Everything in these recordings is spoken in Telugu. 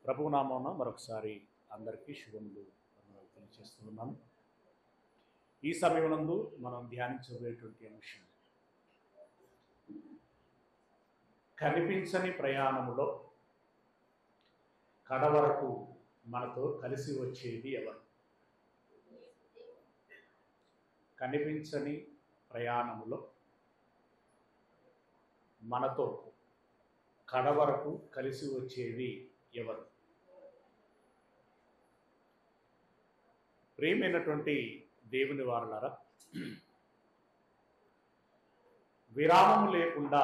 ప్రభునామాన మరొకసారి అందరికీ శుభములు తెలియజేస్తున్నాను. ఈ సమయమునందు మనం ధ్యానించబోయేటువంటి అంశం కనిపించని ప్రయాణములో కడవరకు మనతో కలిసి వచ్చేది ఎవరు? కనిపించని ప్రయాణములో మనతో కడవరకు కలిసి వచ్చేది ఎవరు? ప్రియమైనటువంటి దేవుని వారలారా, విరామము లేకుండా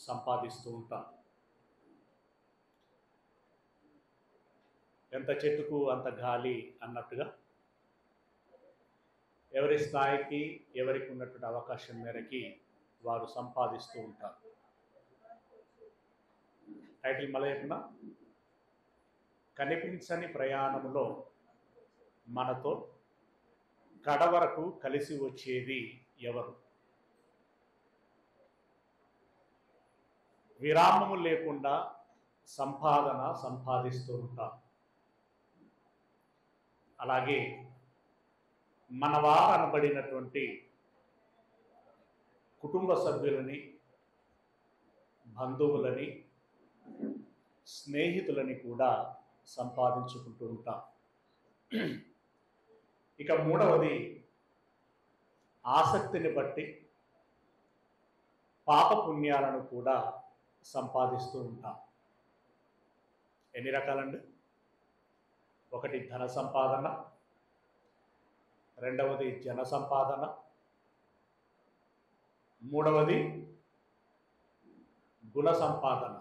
సంపాదిస్తూ ఉంటాం. ఎంత చెట్టుకు అంత గాలి అన్నట్టుగా ఎవరి స్థాయికి ఎవరికి ఉన్నటువంటి అవకాశం మేరకి వారు సంపాదిస్తూ ఉంటారు. టైటిల్ మలయకుండా కనిపించని ప్రయాణంలో మనతో కడవరకు కలిసి వచ్చేది ఎవరు? విరామము లేకుండా సంపాదిస్తూ ఉంటాం. అలాగే మనవారు అనబడినటువంటి కుటుంబ సభ్యులని, బంధువులని, స్నేహితులని కూడా సంపాదించుకుంటూ ఉంటాం. ఇక మూడవది, ఆసక్తిని బట్టి పాపపుణ్యాలను కూడా సంపాదిస్తూ ఉంటాం. ఎన్ని రకాలండి? ఒకటి ధన సంపాదన, రెండవది జన సంపాదన, మూడవది గుణ సంపాదన.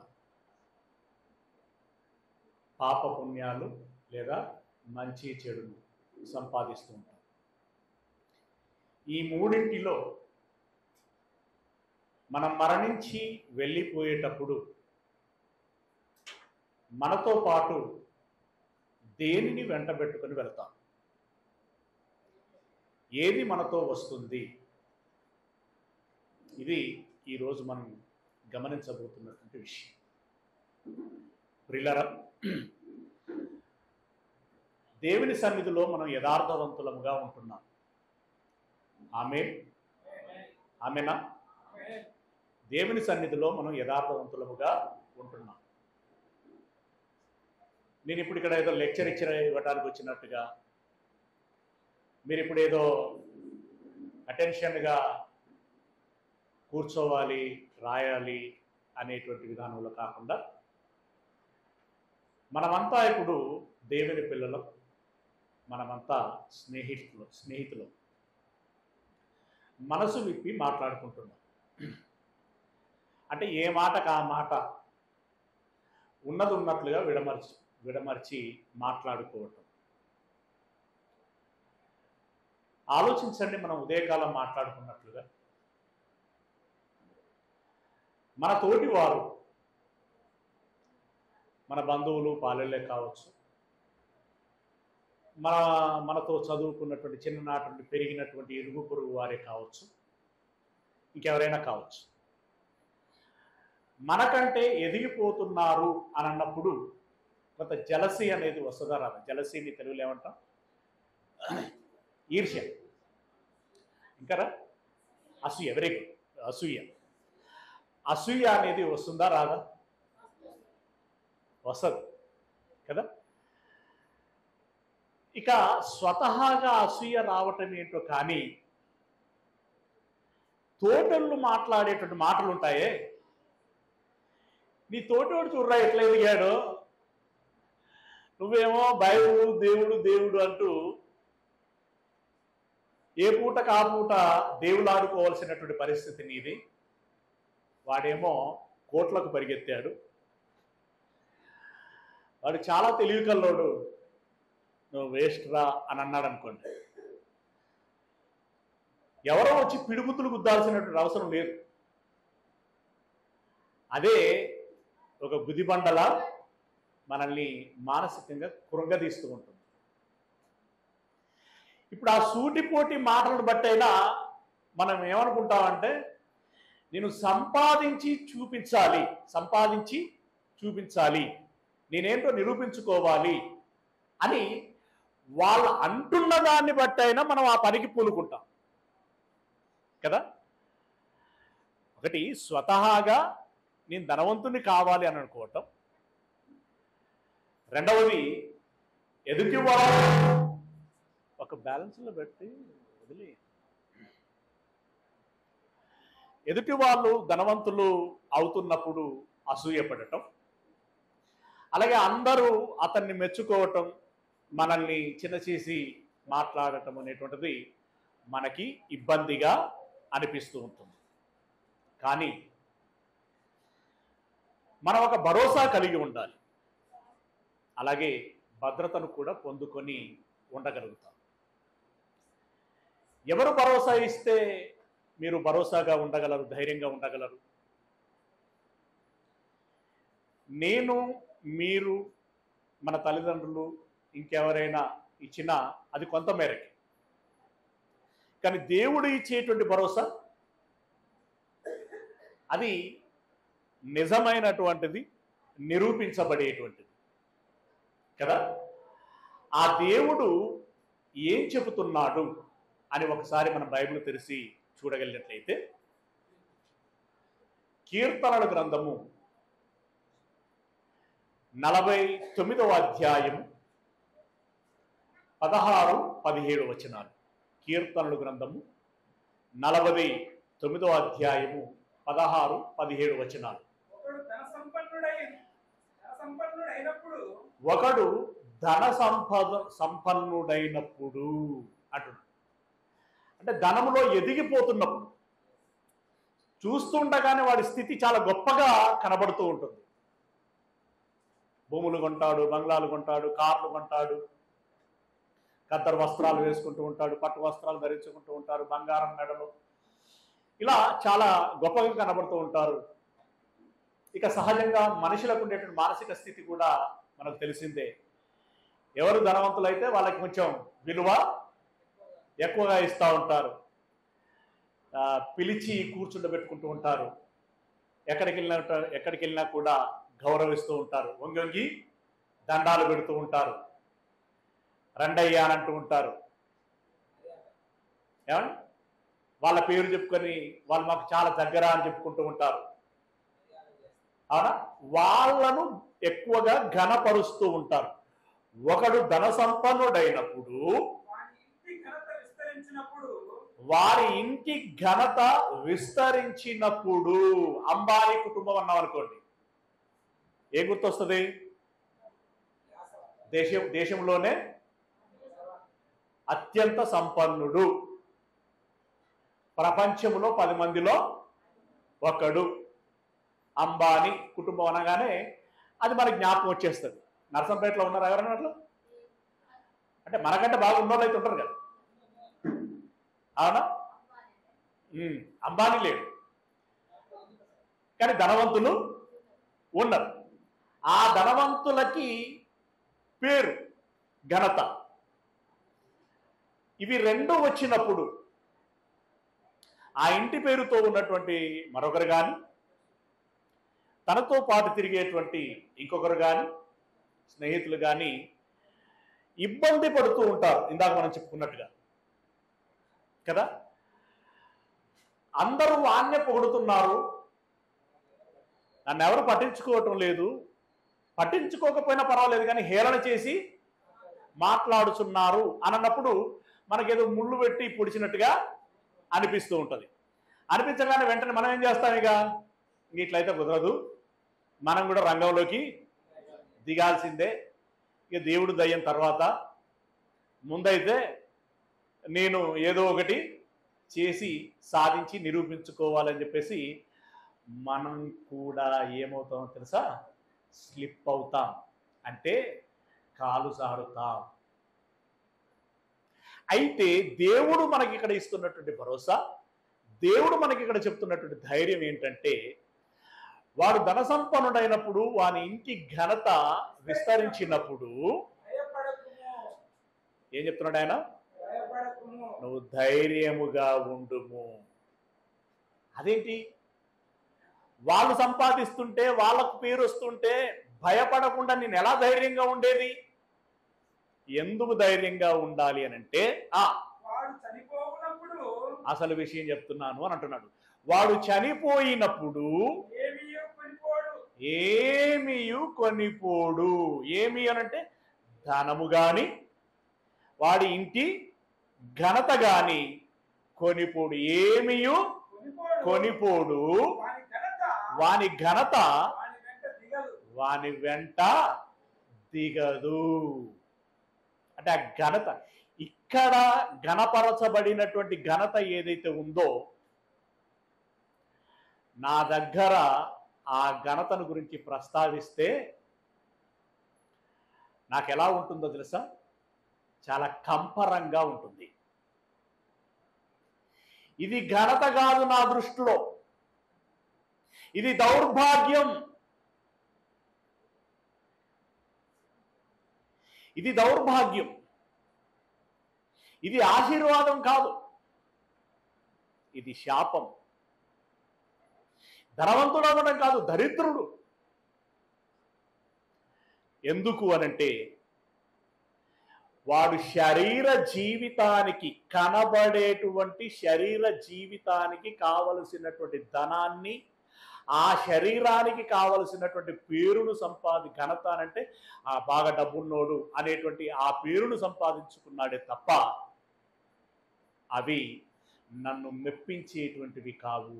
పాపపుణ్యాలు లేదా మంచి చెడును సంపాదిస్తూ ఉంటాం. ఈ మూడింటిలో మనం మరణించి వెళ్ళిపోయేటప్పుడు మనతో పాటు దేనిని వెంటబెట్టుకొని వెళ్తాం? ఏది మనతో వస్తుంది? ఇది ఈరోజు మనం గమనించబోతున్నటువంటి విషయం. ప్రియులారా, దేవుని సన్నిధిలో మనం యథార్థవంతులముగా ఉంటున్నాం. ఆమేనా? దేవుని సన్నిధిలో మనం యథార్థవంతులముగా ఉంటున్నాం. నేను ఇప్పుడు ఇక్కడ ఏదో లెక్చర్ ఇవ్వడానికి వచ్చినట్టుగా, మీరు ఇప్పుడు ఏదో అటెన్షన్గా కూర్చోవాలి, రాయాలి అనేటువంటి విధానంలో కాకుండా, మనమంతా ఇప్పుడు దేవుని పిల్లలు, మనమంతా స్నేహితులు మనసు విప్పి మాట్లాడుకుంటున్నాం. అంటే ఏ మాటకు ఆ మాట ఉన్నది ఉన్నట్లుగా విడమర్చి మాట్లాడుకోవటం. ఆలోచించండి, మనం ఉదయకాలం మాట్లాడుకున్నట్లుగా మన తోటి వారు, మన బంధువులు, పాలెళ్ళే కావచ్చు, మనతో చదువుకున్నటువంటి చిన్ననాటి నుండి పెరిగినటువంటి ఇరుగు పొరుగు వారే కావచ్చు, ఇంకెవరైనా కావచ్చు, మనకంటే ఎదిగిపోతున్నారు అని అన్నప్పుడు కొంత జలసీ అనేది వస్తుందా రాదా? జలసీని తెలుగులో ఏమంటాం? ఈర్ష్య. ఇంకా అసూయ. Very good. అసూయ అనేది వస్తుందా రాదా? వస్తుంది కదా. ఇక స్వతహాగా అసూయ రావటం ఏంటో కానీ, తోటలు మాట్లాడేటువంటి మాటలు ఉంటాయే, నీ తోటోడు చూడరా ఎట్లా ఎదిగాడు, నువ్వేమో బైబిలు దేవుడు దేవుడు అంటూ ఏ పూట కా పూట దేవుడు ఆడుకోవాల్సినటువంటి పరిస్థితి నీది, వాడేమో కోట్లకు పరిగెత్తాడు, వాడు చాలా తెలివి కల్లోడు, నువ్వు వేస్ట్ రా అని అన్నాడు అనుకోండి, ఎవరో వచ్చి పిడుగుతులు గుద్దాల్సినటువంటి అవసరం లేదు. అదే ఒక గుదిబండల మనల్ని మానసికంగా కృంగదీస్తూ ఉంటుంది. ఇప్పుడు ఆ సూటిపోటి మాటలను బట్టైనా మనం ఏమనుకుంటామంటే, నేను సంపాదించి చూపించాలి, నేనేంటో నిరూపించుకోవాలి అని వాళ్ళు అంటున్న దాన్ని బట్టి అయినా మనం ఆ పనికి పూనుకుంటాం కదా. ఒకటి స్వతహాగా నేను ధనవంతుని కావాలి అని అనుకోవటం, రెండవది ఎదుటి వాళ్ళు ఒక బ్యాలెన్స్లో పెట్టి వదిలి ఎదుటి వాళ్ళు ధనవంతులు అవుతున్నప్పుడు అసూయపడటం, అలాగే అందరూ అతన్ని మెచ్చుకోవటం, మనల్ని చిన్న చేసి మాట్లాడటం అనేటువంటిది మనకి ఇబ్బందిగా అనిపిస్తూ ఉంటుంది. కానీ మనం ఒక భరోసా కలిగి ఉండాలి, అలాగే భద్రతను కూడా పొందుకొని ఉండగలుగుతాం. ఎవరు భరోసా ఇస్తే మీరు భరోసాగా ఉండగలరు, ధైర్యంగా ఉండగలరు? నేను, మీరు, మన తల్లిదండ్రులు, ఇంకెవరైనా ఇచ్చినా అది కొంత మేరకి. కానీ దేవుడు ఇచ్చేటువంటి భరోసా అది నిజమైనటువంటిది, నిరూపించబడేటువంటిది కదా. ఆ దేవుడు ఏం చెబుతున్నాడు అని ఒకసారి మనం బైబిల్ తెరిచి చూడగలిగినట్లయితే, కీర్తనల గ్రంథము 49వ అధ్యాయము 16-17 వచనాలు. కీర్తనల గ్రంథము 49వ అధ్యాయము 16-17 వచనాలు. ఒకడు ధన సంపన్నుడైనప్పుడు అంటున్నాడు. అంటే ధనములో ఎదిగిపోతున్నప్పుడు, చూస్తుండగానే వాడి స్థితి చాలా గొప్పగా కనబడుతూ ఉంటుంది. భూములు కొంటాడు, బంగ్లాలు కొంటాడు, కార్లు కొంటాడు, ఖద్దరు వస్త్రాలు వేసుకుంటూ ఉంటాడు, పట్టు వస్త్రాలు ధరించుకుంటూ ఉంటారు, బంగారం మెడలు, ఇలా చాలా గొప్పగా కనబడుతూ ఉంటారు. ఇక సహజంగా మనుషులకు ఉండేటువంటి మానసిక స్థితి కూడా మనకు తెలిసిందే. ఎవరు ధనవంతులైతే వాళ్ళకి కొంచెం విలువ ఎక్కువగా ఇస్తూ ఉంటారు, పిలిచి కూర్చుండబెట్టుకుంటూ ఉంటారు, ఎక్కడికి వెళ్ళినా కూడా గౌరవిస్తూ ఉంటారు, వంగి దండాలు పెడుతూ ఉంటారు, రండయ్య అని అంటూ ఉంటారు. ఏమండి, వాళ్ళ పేరు చెప్పుకొని వాళ్ళు మాకు చాలా దగ్గర అని చెప్పుకుంటూ ఉంటారు. అవునా, వాళ్ళను ఎక్కువగా ఘనపరుస్తూ ఉంటారు. ఒకడు ధన సంపన్నుడైనప్పుడు వారి ఇంటి ఘనత విస్తరించినప్పుడు, అంబానీ కుటుంబం అన్నాం అనుకోండి, ఏం గుర్తొస్తుంది? దేశంలోనే అత్యంత సంపన్నుడు, ప్రపంచంలో 10 మందిలో ఒకడు. అంబానీ కుటుంబం అనగానే అది మనకి జ్ఞాపకం వచ్చేస్తుంది. నర్సంపేటలో ఉన్నారు ఎవరన్నా అట్లా? అంటే మనకంటే బాగా ఉన్నోళ్ళు అయితే ఉంటారు కదా, అవునా? అంబానీ లేడు, కానీ ధనవంతులు ఉన్నారు. ఆ ధనవంతులకి పేరు, ఘనత, ఇవి రెండు వచ్చినప్పుడు ఆ ఇంటి పేరుతో ఉన్నటువంటి మరొకరు కానీ, తనతో పాటు తిరిగేటువంటి ఇంకొకరు కానీ, స్నేహితులు కానీ ఇబ్బంది పడుతూ ఉంటారు. ఇందాక మనం చెప్పుకున్నట్టుగా కదా, అందరూ వాణ్ణే పొగుడుతున్నారు, నన్ను ఎవరు పట్టించుకోవటం లేదు, పట్టించుకోకపోయినా పర్వాలేదు కానీ హేళన చేసి మాట్లాడుతున్నారు అన్నప్పుడు మనకేదో ముళ్ళు పెట్టి పొడిచినట్టుగా అనిపిస్తూ ఉంటుంది. అనిపించగానే వెంటనే మనం ఏం చేస్తాం? ఇట్లయితే కుదరదు, మనం కూడా రంగంలోకి దిగాల్సిందే. ఇక దేవుడు దయ్యం తర్వాత, ముందైతే నేను ఏదో ఒకటి చేసి సాధించి నిరూపించుకోవాలని చెప్పేసి మనం కూడా ఏమవుతామో తెలుసా? స్లిప్ అవుతాం, అంటే కాలు జారుతాం. అయితే దేవుడు మనకి ఇక్కడ ఇస్తున్నటువంటి భరోసా, దేవుడు మనకి ఇక్కడ చెప్తున్నటువంటి ధైర్యం ఏంటంటే, వాడు ధన సంపన్నుడైనప్పుడు, వాని ఇంటి ఘనత విస్తరించినప్పుడు ఏం చెప్తున్నాడు ఆయన? నువ్వు ధైర్యముగా ఉండుము. అదేంటి? వాళ్ళు సంపాదిస్తుంటే వాళ్ళకు పేరు వస్తుంటే భయపడకుండా నేను ఎలా ధైర్యంగా ఉండేది? ఎందుకు ధైర్యంగా ఉండాలి అని అంటే అసలు విషయం చెప్తున్నాను అని అంటున్నాడు. వాడు చనిపోయినప్పుడు ఏమియు కొనిపోడు. ఏమి అనంటే ధనము గాని వాడి ఇంటి ఘనత గాని కొనిపోడు. ఏమియు కొనిపోడు. వాని ఘనత వాని వెంట దిగదు. అంటే ఆ ఘనత ఇక్కడ ఘనపరచబడినటువంటి ఘనత ఏదైతే ఉందో నా దగ్గర ఆ ఘనతను గురించి ప్రస్తావిస్తే నాకు ఎలా ఉంటుందో తెలుసా? చాలా కంపరంగా ఉంటుంది. ఇది ఘనత కాదు నా దృష్టిలో, ఇది దౌర్భాగ్యం. ఇది దౌర్భాగ్యం. ఇది ఆశీర్వాదం కాదు, ఇది శాపం. ధనవంతుడు అవ్వడం కాదు, దరిద్రుడు. ఎందుకు అనంటే వాడు శరీర జీవితానికి, కనబడేటువంటి శరీర జీవితానికి కావలసినటువంటి ధనాన్ని, ఆ శరీరానికి కావలసినటువంటి పేరును ఘనత అంటే ఆ బాగా డబ్బున్నోడు అనేటువంటి ఆ పేరును సంపాదించుకున్నాడే తప్ప అవి నన్ను మెప్పించేటువంటివి కావు,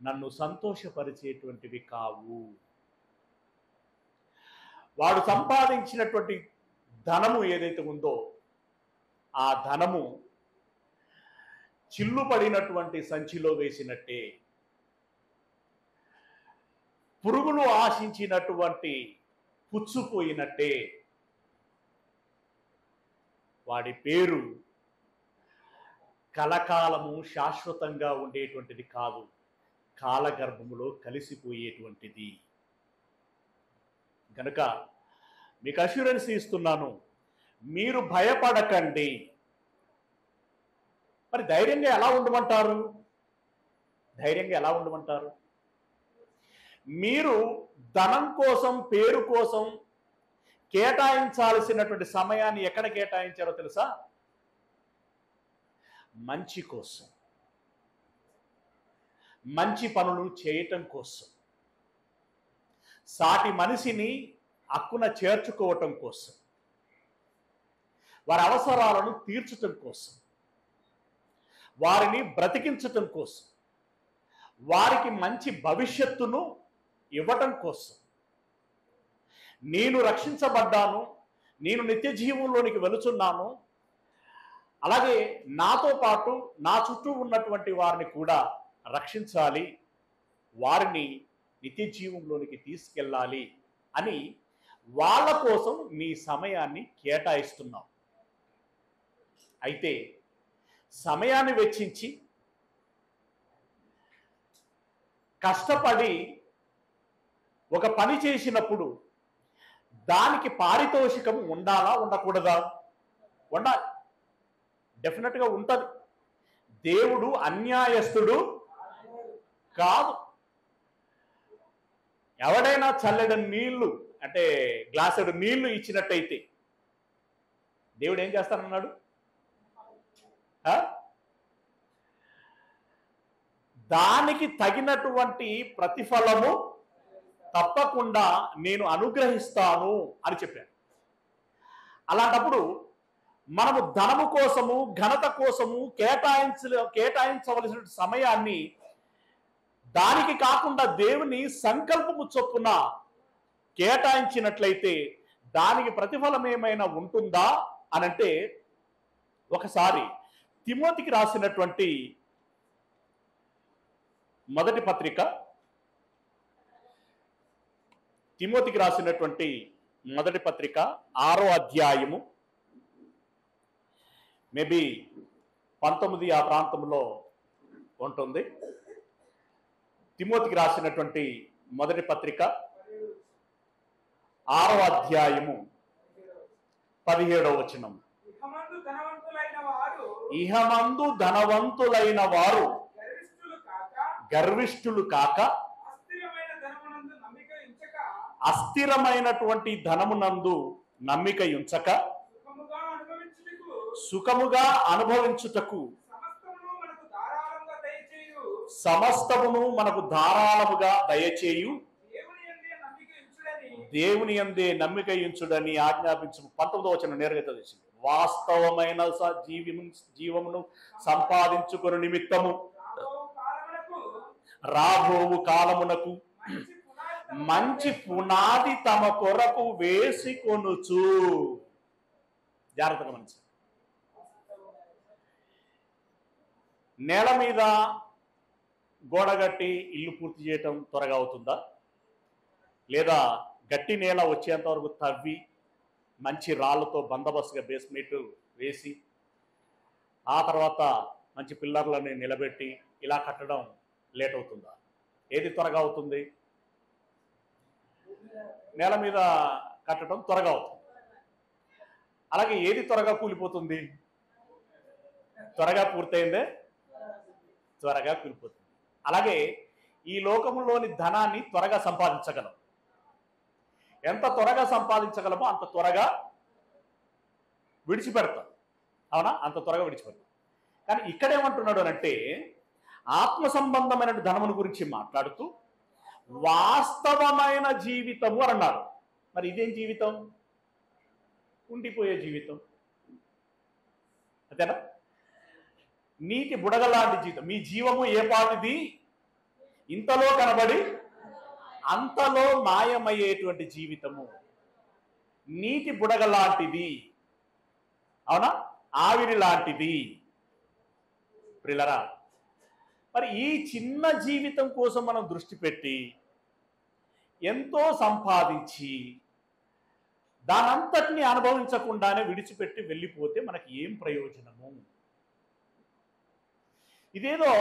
నన్ను సంతోషపరిచేటువంటివి కావు. వాడు సంపాదించినటువంటి ధనము ఏదైతే ఉందో ఆ ధనము చిల్లు పడినటువంటి సంచిలో వేసినట్టే, పురుగులు ఆశించినటువంటి పుచ్చుపోయినట్టే. వాడి పేరు కలకాలము శాశ్వతంగా ఉండేటువంటిది కాదు, కాలగర్భములో కలిసిపోయేటువంటిది. కనుక మీకు అష్యూరెన్స్ ఇస్తున్నాను, మీరు భయపడకండి. మరి ధైర్యంగా ఎలా ఉండమంటారు? ధైర్యంగా ఎలా ఉండమంటారు? మీరు ధనం కోసం, పేరు కోసం కేటాయించాల్సినటువంటి సమయాన్ని ఎక్కడ కేటాయించారో తెలుసా? మంచి కోసం, మంచి పనులు చేయటం కోసం, సాటి మనిషిని హక్కున చేర్చుకోవటం కోసం, వారి అవసరాలను తీర్చటం కోసం, వారిని బ్రతికించటం కోసం, వారికి మంచి భవిష్యత్తును ఇవ్వటం కోసం. నేను రక్షించబడ్డాను, నేను నిత్య జీవంలోనికి వెళుచున్నాను, అలాగే నాతో పాటు నా చుట్టూ ఉన్నటువంటి వారిని కూడా రక్షించాలి, వారిని నిత్య జీవంలోనికి తీసుకెళ్ళాలి అని వాళ్ళ కోసం నీ సమయాన్ని కేటాయిస్తున్నావు. అయితే సమయాన్ని వెచ్చించి కష్టపడి ఒక పని చేసినప్పుడు దానికి పారితోషికం ఉండాలా, ఉండకూడదా? ఉండాలి, డెఫినెట్గా ఉంటుంది. దేవుడు అన్యాయస్తుడు కాదు. ఎవడైనా చల్లెడు నీళ్లు అంటే గ్లాసుడు నీళ్లు ఇచ్చినట్టయితే దేవుడు ఏం చేస్తానన్నాడు? దానికి తగినటువంటి ప్రతిఫలము తప్పకుండా నేను అనుగ్రహిస్తాను అని చెప్పాను. అలాంటప్పుడు మనము ధనము కోసము, ఘనత కోసము కేటాయించవలసిన సమయాన్ని దానికి కాకుండా దేవుని సంకల్పము చొప్పున కేటాయించినట్లయితే దానికి ప్రతిఫలం ఏమైనా ఉంటుందా అనంటే, ఒకసారి తిమోతికి రాసినటువంటి మొదటి పత్రిక, తిమోతికి రాసినటువంటి మొదటి పత్రిక 6వ అధ్యాయము, మేబీ 19 ఆ ప్రాంతంలో ఉంటుంది. తిమోతికి రాసినటువంటి మొదటి పత్రిక 6వ అధ్యాయము 17వ వచనం. ఇహమందు ధనవంతులైన వారు గర్విష్ఠులు కాక అస్థిరమైనటువంటి ధనమునందు నమ్మిక ఉంచక సుఖముగా అనుభవించుటకు సమస్తమును మనకు ధారాళముగా దయచేయు దేవుని యందే నమ్మిక ఉంచుడని ఆజ్ఞాపించు. 19వ వచనం నేరుగా తెలిసింది. వాస్తవమైన జీవమును సంపాదించుకుని నిమిత్తము రాబోవు కాలమునకు మంచి పునాది తమ కొరకు వేసికొనుచు. జాగ్రత్తగా మంచి నేల మీద గోడగట్టి ఇల్లు పూర్తి చేయటం త్వరగా అవుతుందా, లేదా గట్టి నేల వచ్చేంత వరకు తవ్వి మంచి రాళ్లతో బందోబస్తుగా బేస్మెంట్ వేసి ఆ తర్వాత మంచి పిల్లర్లని నిలబెట్టి ఇలా కట్టడం లేట్ అవుతుందా? ఏది త్వరగా అవుతుంది? నేల మీద కట్టడం త్వరగా అవుతుంది. అలాగే ఏది త్వరగా కూలిపోతుంది? త్వరగా పూర్తయిందే త్వరగా కూలిపోతుంది. అలాగే ఈ లోకంలోని ధనాన్ని త్వరగా సంపాదించగలం. ఎంత త్వరగా సంపాదించగలమో అంత త్వరగా విడిచిపెడతాం. అవునా? అంత త్వరగా విడిచిపెడతాం. కానీ ఇక్కడేమంటున్నాడు అంటే ఆత్మ సంబంధమైన ధనమును గురించి మాట్లాడుతూ వాస్తవమైన జీవితము అని అన్నాడు. మరి ఇదేం జీవితం? ఉండిపోయే జీవితం, అంతేనా? నీటి బుడగలాంటి జీవితం. మీ జీవము ఏ పాటిది? ఇంతలో కనబడి అంతలో మాయమయ్యేటువంటి జీవితము. నీటి బుడగలాంటిది, అవునా? ఆవిరి లాంటిది. ప్రియులారా, మరి ఈ చిన్న జీవితం కోసం మనం దృష్టి పెట్టి ఎంతో సంపాదించి దానంతటిని అనుభవించకుండానే విడిచిపెట్టి వెళ్ళిపోతే మనకి ఏం ప్రయోజనము? ఇదేదో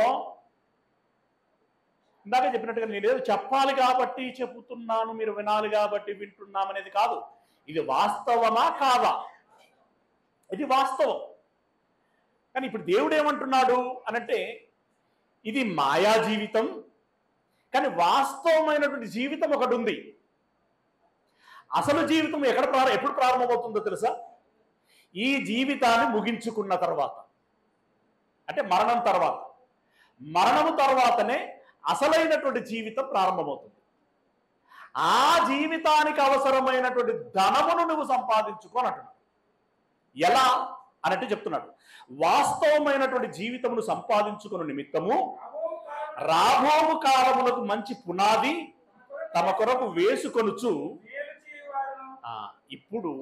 ఇందాక చెప్పినట్టుగా నేనేదో చెప్పాలి కాబట్టి చెబుతున్నాను, మీరు వినాలి కాబట్టి వింటున్నాం అనేది కాదు. ఇది వాస్తవమా కాదా? ఇది వాస్తవం. కానీ ఇప్పుడు దేవుడు ఏమంటున్నాడు అనంటే ఇది మాయా జీవితం, కానీ వాస్తవమైనటువంటి జీవితం ఒకటి ఉంది. అసలు జీవితం ఎప్పుడు ప్రారంభమవుతుందో తెలుసా? ఈ జీవితాన్ని ముగించుకున్న తర్వాత, అంటే మరణం తర్వాత. మరణము తర్వాతనే అసలైనటువంటి జీవితం ప్రారంభమవుతుంది. ఆ జీవితానికి అవసరమైనటువంటి ధనమును నువ్వు సంపాదించుకొని అంటున్నాడు. ఎలా అన్నట్టు చెప్తున్నాడు. వాస్తవమైనటువంటి జీవితమును సంపాదించుకున్న నిమిత్తము రాబోవు కాలములకు మంచి పునాది తమ కొరకు వేసుకొనుచు. ఇప్పుడు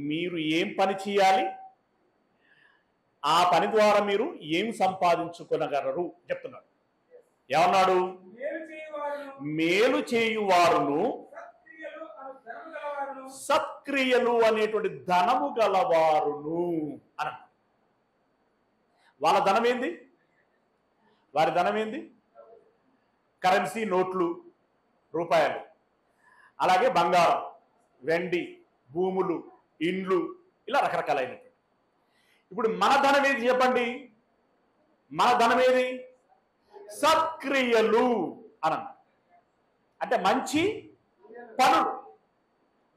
మీరు ఏం పని చేయాలి? ఆ పని ద్వారా మీరు ఏం సంపాదించుకొనగలరు చెప్తున్నాడు. ఏమన్నాడు? మేలు చేయువారును సత్క్రియలు అనేటువంటి ధనము గలవారును అన్న. వాళ్ళ ధనం ఏంది? వారి ధనం ఏంది? కరెన్సీ, నోట్లు, రూపాయలు, అలాగే బంగారం, వెండి, భూములు, ఇండ్లు, ఇలా రకరకాలైనటువంటి. ఇప్పుడు మన ధనం ఏది చెప్పండి? మన ధనం ఏది? సత్క్రియలు అన్న. అంటే మంచి పనులు,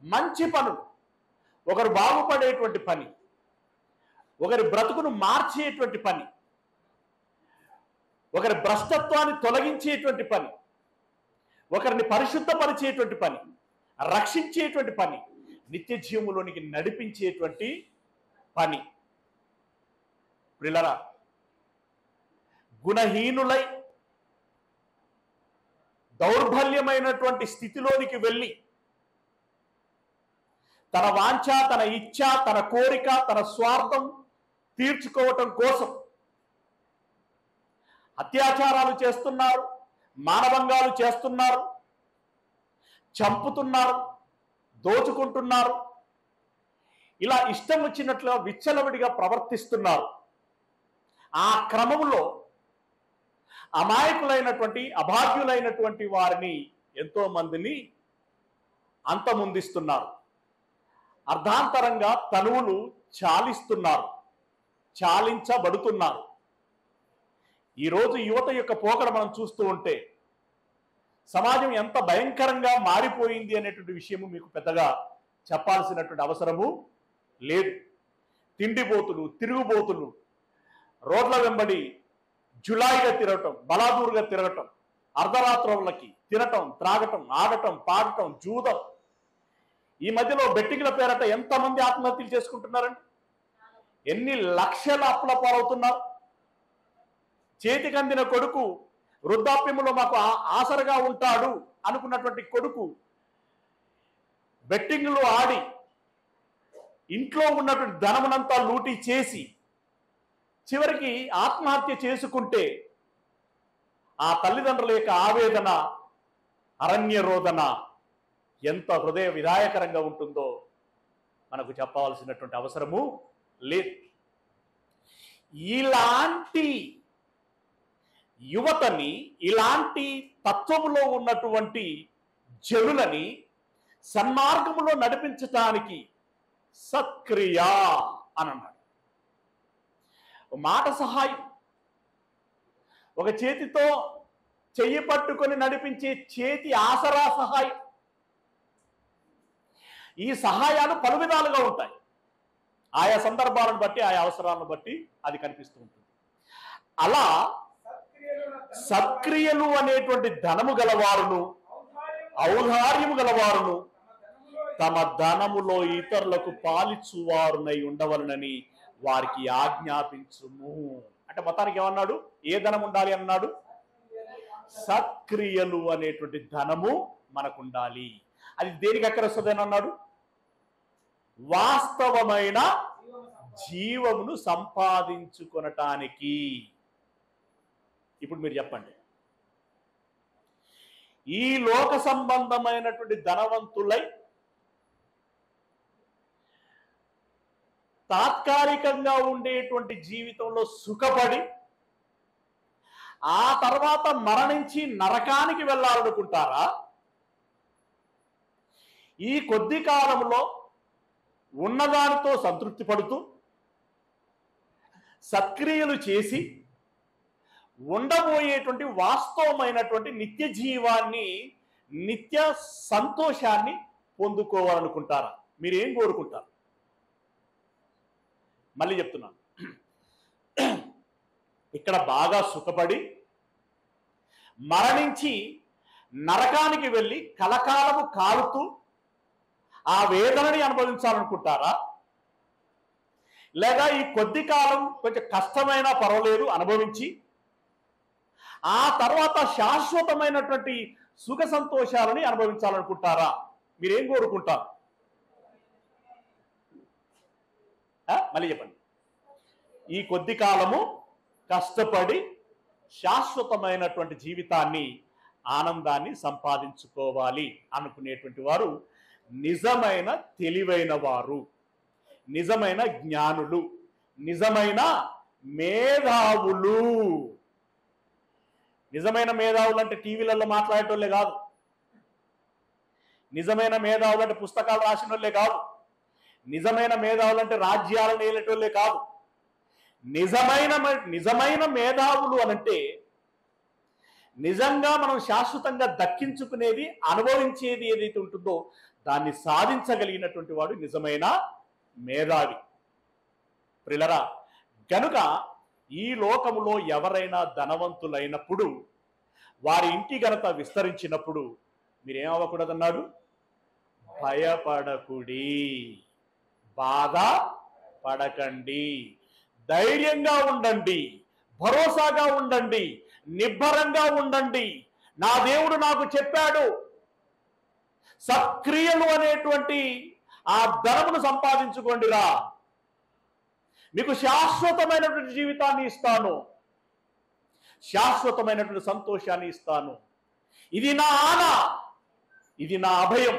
మంచి పనులు, ఒకరు బాగుపడేటువంటి పని, ఒకరి బ్రతుకును మార్చేటువంటి పని, ఒకరి భ్రష్టత్వాన్ని తొలగించేటువంటి పని, ఒకరిని పరిశుద్ధపరిచేటువంటి పని, రక్షించేటువంటి పని, నిత్య జీవములోనికి నడిపించేటువంటి పని. ప్రియులారా, గుణహీనులై దౌర్బల్యమైనటువంటి స్థితిలోనికి వెళ్ళి తన వాంఛ, తన ఇచ్ఛ, తన కోరిక, తన స్వార్థం తీర్చుకోవటం కోసం అత్యాచారాలు చేస్తున్నారు, మానభంగాలు చేస్తున్నారు, చంపుతున్నారు, దోచుకుంటున్నారు, ఇలా ఇష్టం వచ్చినట్లుగా విచ్చలవిడిగా ప్రవర్తిస్తున్నారు. ఆ క్రమంలో అమాయకులైనటువంటి, అభాగ్యులైనటువంటి వారిని, ఎంతో మందిని అంతమొందిస్తున్నారు. అర్ధాంతరంగా తనువులు చాలిస్తున్నారు, చాలించబడుతున్నారు. ఈరోజు యువత యొక్క పోకడ మనం చూస్తూ ఉంటే సమాజం ఎంత భయంకరంగా మారిపోయింది అనేటువంటి విషయము మీకు పెద్దగా చెప్పాల్సినటువంటి అవసరము లేదు. తిండిపోతులు, తిరుగుబోతులు రోడ్ల వెంబడి జులాయిగా తిరగటం, బలాదూరుగా తిరగటం, అర్ధరాత్రులకి తినటం, త్రాగటం, ఆడటం, పాడటం, జూదం. ఈ మధ్యలో బెట్టింగ్ల పేరట ఎంతమంది ఆత్మహత్యలు చేసుకుంటున్నారండి? ఎన్ని లక్షల అప్పుల పాలవుతున్నారు? చేతికందిన కొడుకు వృద్ధాప్యములో మాకు ఆసరగా ఉంటాడు అనుకున్నటువంటి కొడుకు బెట్టింగ్లు ఆడి ఇంట్లో ఉన్నటువంటి ధనమునంతా లూటీ చేసి చివరికి ఆత్మహత్య చేసుకుంటే ఆ తల్లిదండ్రుల యొక్క ఆవేదన, అరణ్య రోదన ఎంత హృదయ విదాయకరంగా ఉంటుందో మనకు చెప్పవలసినటువంటి అవసరము లేదు. ఇలాంటి యువతని, ఇలాంటి తత్వములో ఉన్నటువంటి జనులని సన్మార్గములో నడిపించటానికి సత్క్రియ అని అన్నాడు. మాట సహాయం, ఒక చేతితో చెయ్యి పట్టుకొని నడిపించే చేతి ఆసరా సహాయం. ఈ సహాయాలు పలు విధాలుగా ఉంటాయి. ఆయా సందర్భాలను బట్టి, ఆయా అవసరాలను బట్టి అది కనిపిస్తూ ఉంటుంది. అలా సత్క్రియలు అనేటువంటి ధనము గలవారును, ఔదార్యము గలవారును తమ ధనములో ఇతరులకు పాలిచ్చువారునై ఉండవలనని వారికి ఆజ్ఞాపించుము. అంటే మొత్తానికి ఏమన్నాడు? ఏ ధనం ఉండాలి అన్నాడు? సత్క్రియలు అనేటువంటి ధనము మనకు ఉండాలి. అది దేనికి ఎక్కడ వస్తుందని అన్నాడు? వాస్తవమైన జీవమును సంపాదించుకొనటానికి. ఇప్పుడు మీరు చెప్పండి, ఈ లోక సంబంధమైనటువంటి ధనవంతులై తాత్కాలికంగా ఉండేటువంటి జీవితంలో సుఖపడి ఆ తర్వాత మరణించి నరకానికి వెళ్ళాలనుకుంటారా? ఈ కొద్ది కాలంలో ఉన్నదానితో సంతృప్తి పడుతూ సత్క్రియలు చేసి ఉండబోయేటువంటి వాస్తవమైనటువంటి నిత్య జీవాన్ని, నిత్య సంతోషాన్ని పొందుకోవాలనుకుంటారా? మీరేం కోరుకుంటారు? మళ్ళీ చెప్తున్నాను, ఇక్కడ బాగా సుఖపడి మరణించి నరకానికి వెళ్ళి కలకాలము కాలుతూ ఆ వేదనని అనుభవించాలనుకుంటారా? లేదా ఈ కొద్ది కాలం కొంచెం కష్టమైనా పర్వాలేదు అనుభవించి ఆ తర్వాత శాశ్వతమైనటువంటి సుఖ సంతోషాలని అనుభవించాలనుకుంటారా? మీరేం కోరుకుంటారు? మళ్ళీ చెప్పండి. ఈ కొద్ది కాలము కష్టపడి శాశ్వతమైనటువంటి జీవితాన్ని, ఆనందాన్ని సంపాదించుకోవాలి అనుకునేటువంటి వారు నిజమైన తెలివైన వారు, నిజమైన జ్ఞానులు, నిజమైన మేధావులు. నిజమైన మేధావులు అంటే టీవీలలో మాట్లాడేటోళ్ళే కాదు. నిజమైన మేధావులు అంటే పుస్తకాలు రాసిన వాళ్ళే కాదు. నిజమైన మేధావులు అంటే రాజ్యాలను ఏలేటోళ్ళే కాదు. నిజమైన మేధావులు అనంటే నిజంగా మనం శాశ్వతంగా దక్కించుకునేది, అనుభవించేది ఏదైతే ఉంటుందో దాన్ని సాధించగలిగినటువంటి వాడు నిజమైన మేధావి. ప్రిలరా, గనుక ఈ లోకములో ఎవరైనా ధనవంతులైనప్పుడు, వారి ఇంటి ఘనత విస్తరించినప్పుడు మీరేమవ్వకూడదన్నాడు? భయపడకుడి, బాధ పడకండి, ధైర్యంగా ఉండండి, భరోసాగా ఉండండి, నిబ్బరంగా ఉండండి. నా దేవుడు నాకు చెప్పాడు, సత్క్రియలు అనేటువంటి ఆ ధనమును సంపాదించుకోండిరా, మీకు శాశ్వతమైనటువంటి జీవితాన్ని ఇస్తాను, శాశ్వతమైనటువంటి సంతోషాన్ని ఇస్తాను. ఇది నా ఆన, ఇది నా అభయం.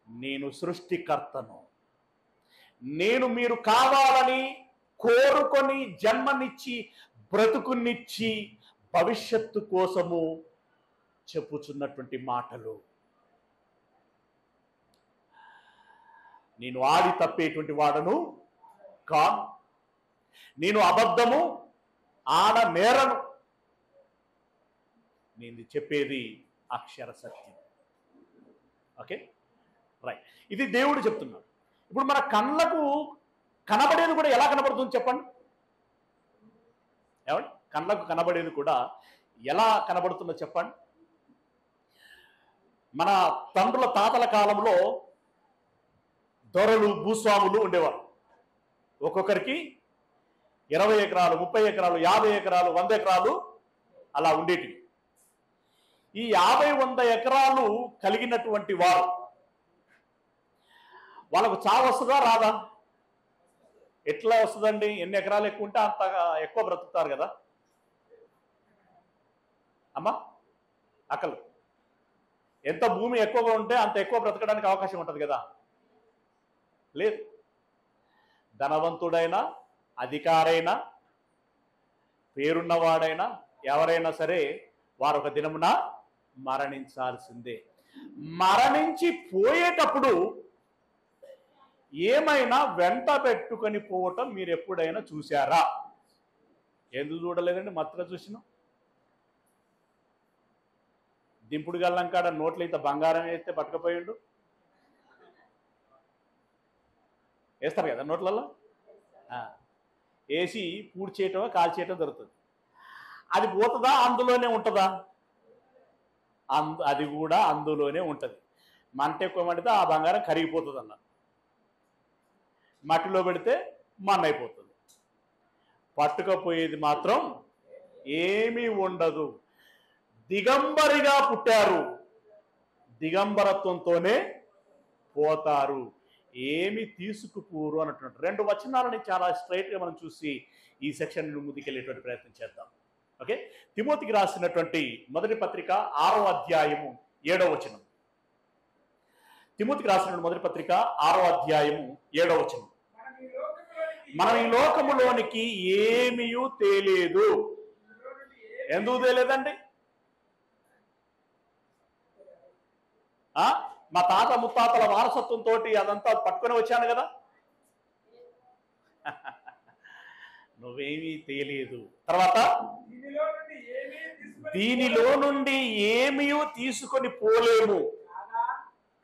నేను సృష్టికర్తను. నేను మీరు కావాలని కోరుకొని జన్మనిచ్చి బ్రతుకునిచ్చి భవిష్యత్తు కోసము చెప్పుచున్నటువంటి మాటలు. నేను ఆడి తప్పేటువంటి వాడను కాను. నేను అబద్ధము ఆడ నేరను. నేను చెప్పేది అక్షర సత్యం. Okay, right. ఇది దేవుడు చెప్తున్నాడు. ఇప్పుడు మన కళ్ళకు కనబడేది కూడా ఎలా కనబడుతుంది చెప్పండి? ఏమండి, కళ్ళకు కనబడేది కూడా ఎలా కనబడుతుందో చెప్పండి. మన తండ్రుల తాతల కాలంలో దొరలు భూస్వాములు ఉండేవారు. ఒక్కొక్కరికి 20 ఎకరాలు, 30 ఎకరాలు, 50 ఎకరాలు, 100 ఎకరాలు అలా ఉండేటివి. ఈ 50-100 ఎకరాలు కలిగినటువంటి వారు వాళ్ళకు చావు వస్తుందా రాదా? ఎట్లా వస్తుందండి? ఎన్ని ఎకరాలు ఎక్కువ ఉంటే అంత ఎక్కువ బ్రతుకుతారు కదా అమ్మా అక్కలు. ఎంత భూమి ఎక్కువగా ఉంటే అంత ఎక్కువ బ్రతకడానికి అవకాశం ఉంటుంది కదా. లేదు, ధనవంతుడైనా, అధికారైనా, పేరున్నవాడైనా, ఎవరైనా సరే వారు ఒక దినమున మరణించాల్సిందే. మరణించి పోయేటప్పుడు ఏమైనా వెంట పెట్టుకొని పోవటం మీరు ఎప్పుడైనా చూశారా? ఎందుకు చూడలేదండి? మత్తుగా చూసినాం. దింపుడు గల్లం కాడ నోట్లు ఇంత బంగారం వేస్తే పట్టుకపోయిండు. వేస్తారు కదా నోట్లలో. వేసి పూడి చేయటమో కాల్ చేయటం జరుగుతుంది. అది పోతుందా? అందులోనే ఉంటుందా? అది కూడా అందులోనే ఉంటుంది. మంట ఎక్కువ మండితే ఆ బంగారం కరిగిపోతుంది అన్న. మట్టిలో పెడితే మన్నైపోతుంది. పట్టుకపోయేది మాత్రం ఏమీ ఉండదు. దిగంబరిగా పుట్టారు, దిగంబరత్వంతోనే పోతారు, ఏమి తీసుకుపోరు అన్నట్టు 2 వచనాలని చాలా స్ట్రైట్గా మనం చూసి ఈ సెక్షన్ ముందుకెళ్ళేటువంటి ప్రయత్నం చేద్దాం. ఓకే, తిమోతికి రాసినటువంటి మొదటి పత్రిక 6వ అధ్యాయము 7వ వచనం. తిమోతికి రాసినటువంటి మొదటి పత్రిక 6వ అధ్యాయము 7వ వచనం. మనం ఈ లోకములోనికి ఏమీ తేలేదు. ఎందుకు తేలేదండి? మా తాత ముత్తాతల వారసత్వంతో అదంతా పట్టుకొని వచ్చాను కదా. నువ్వేమీ తెలియదు. తర్వాత దీనిలో నుండి ఏమీ తీసుకొని పోలేము.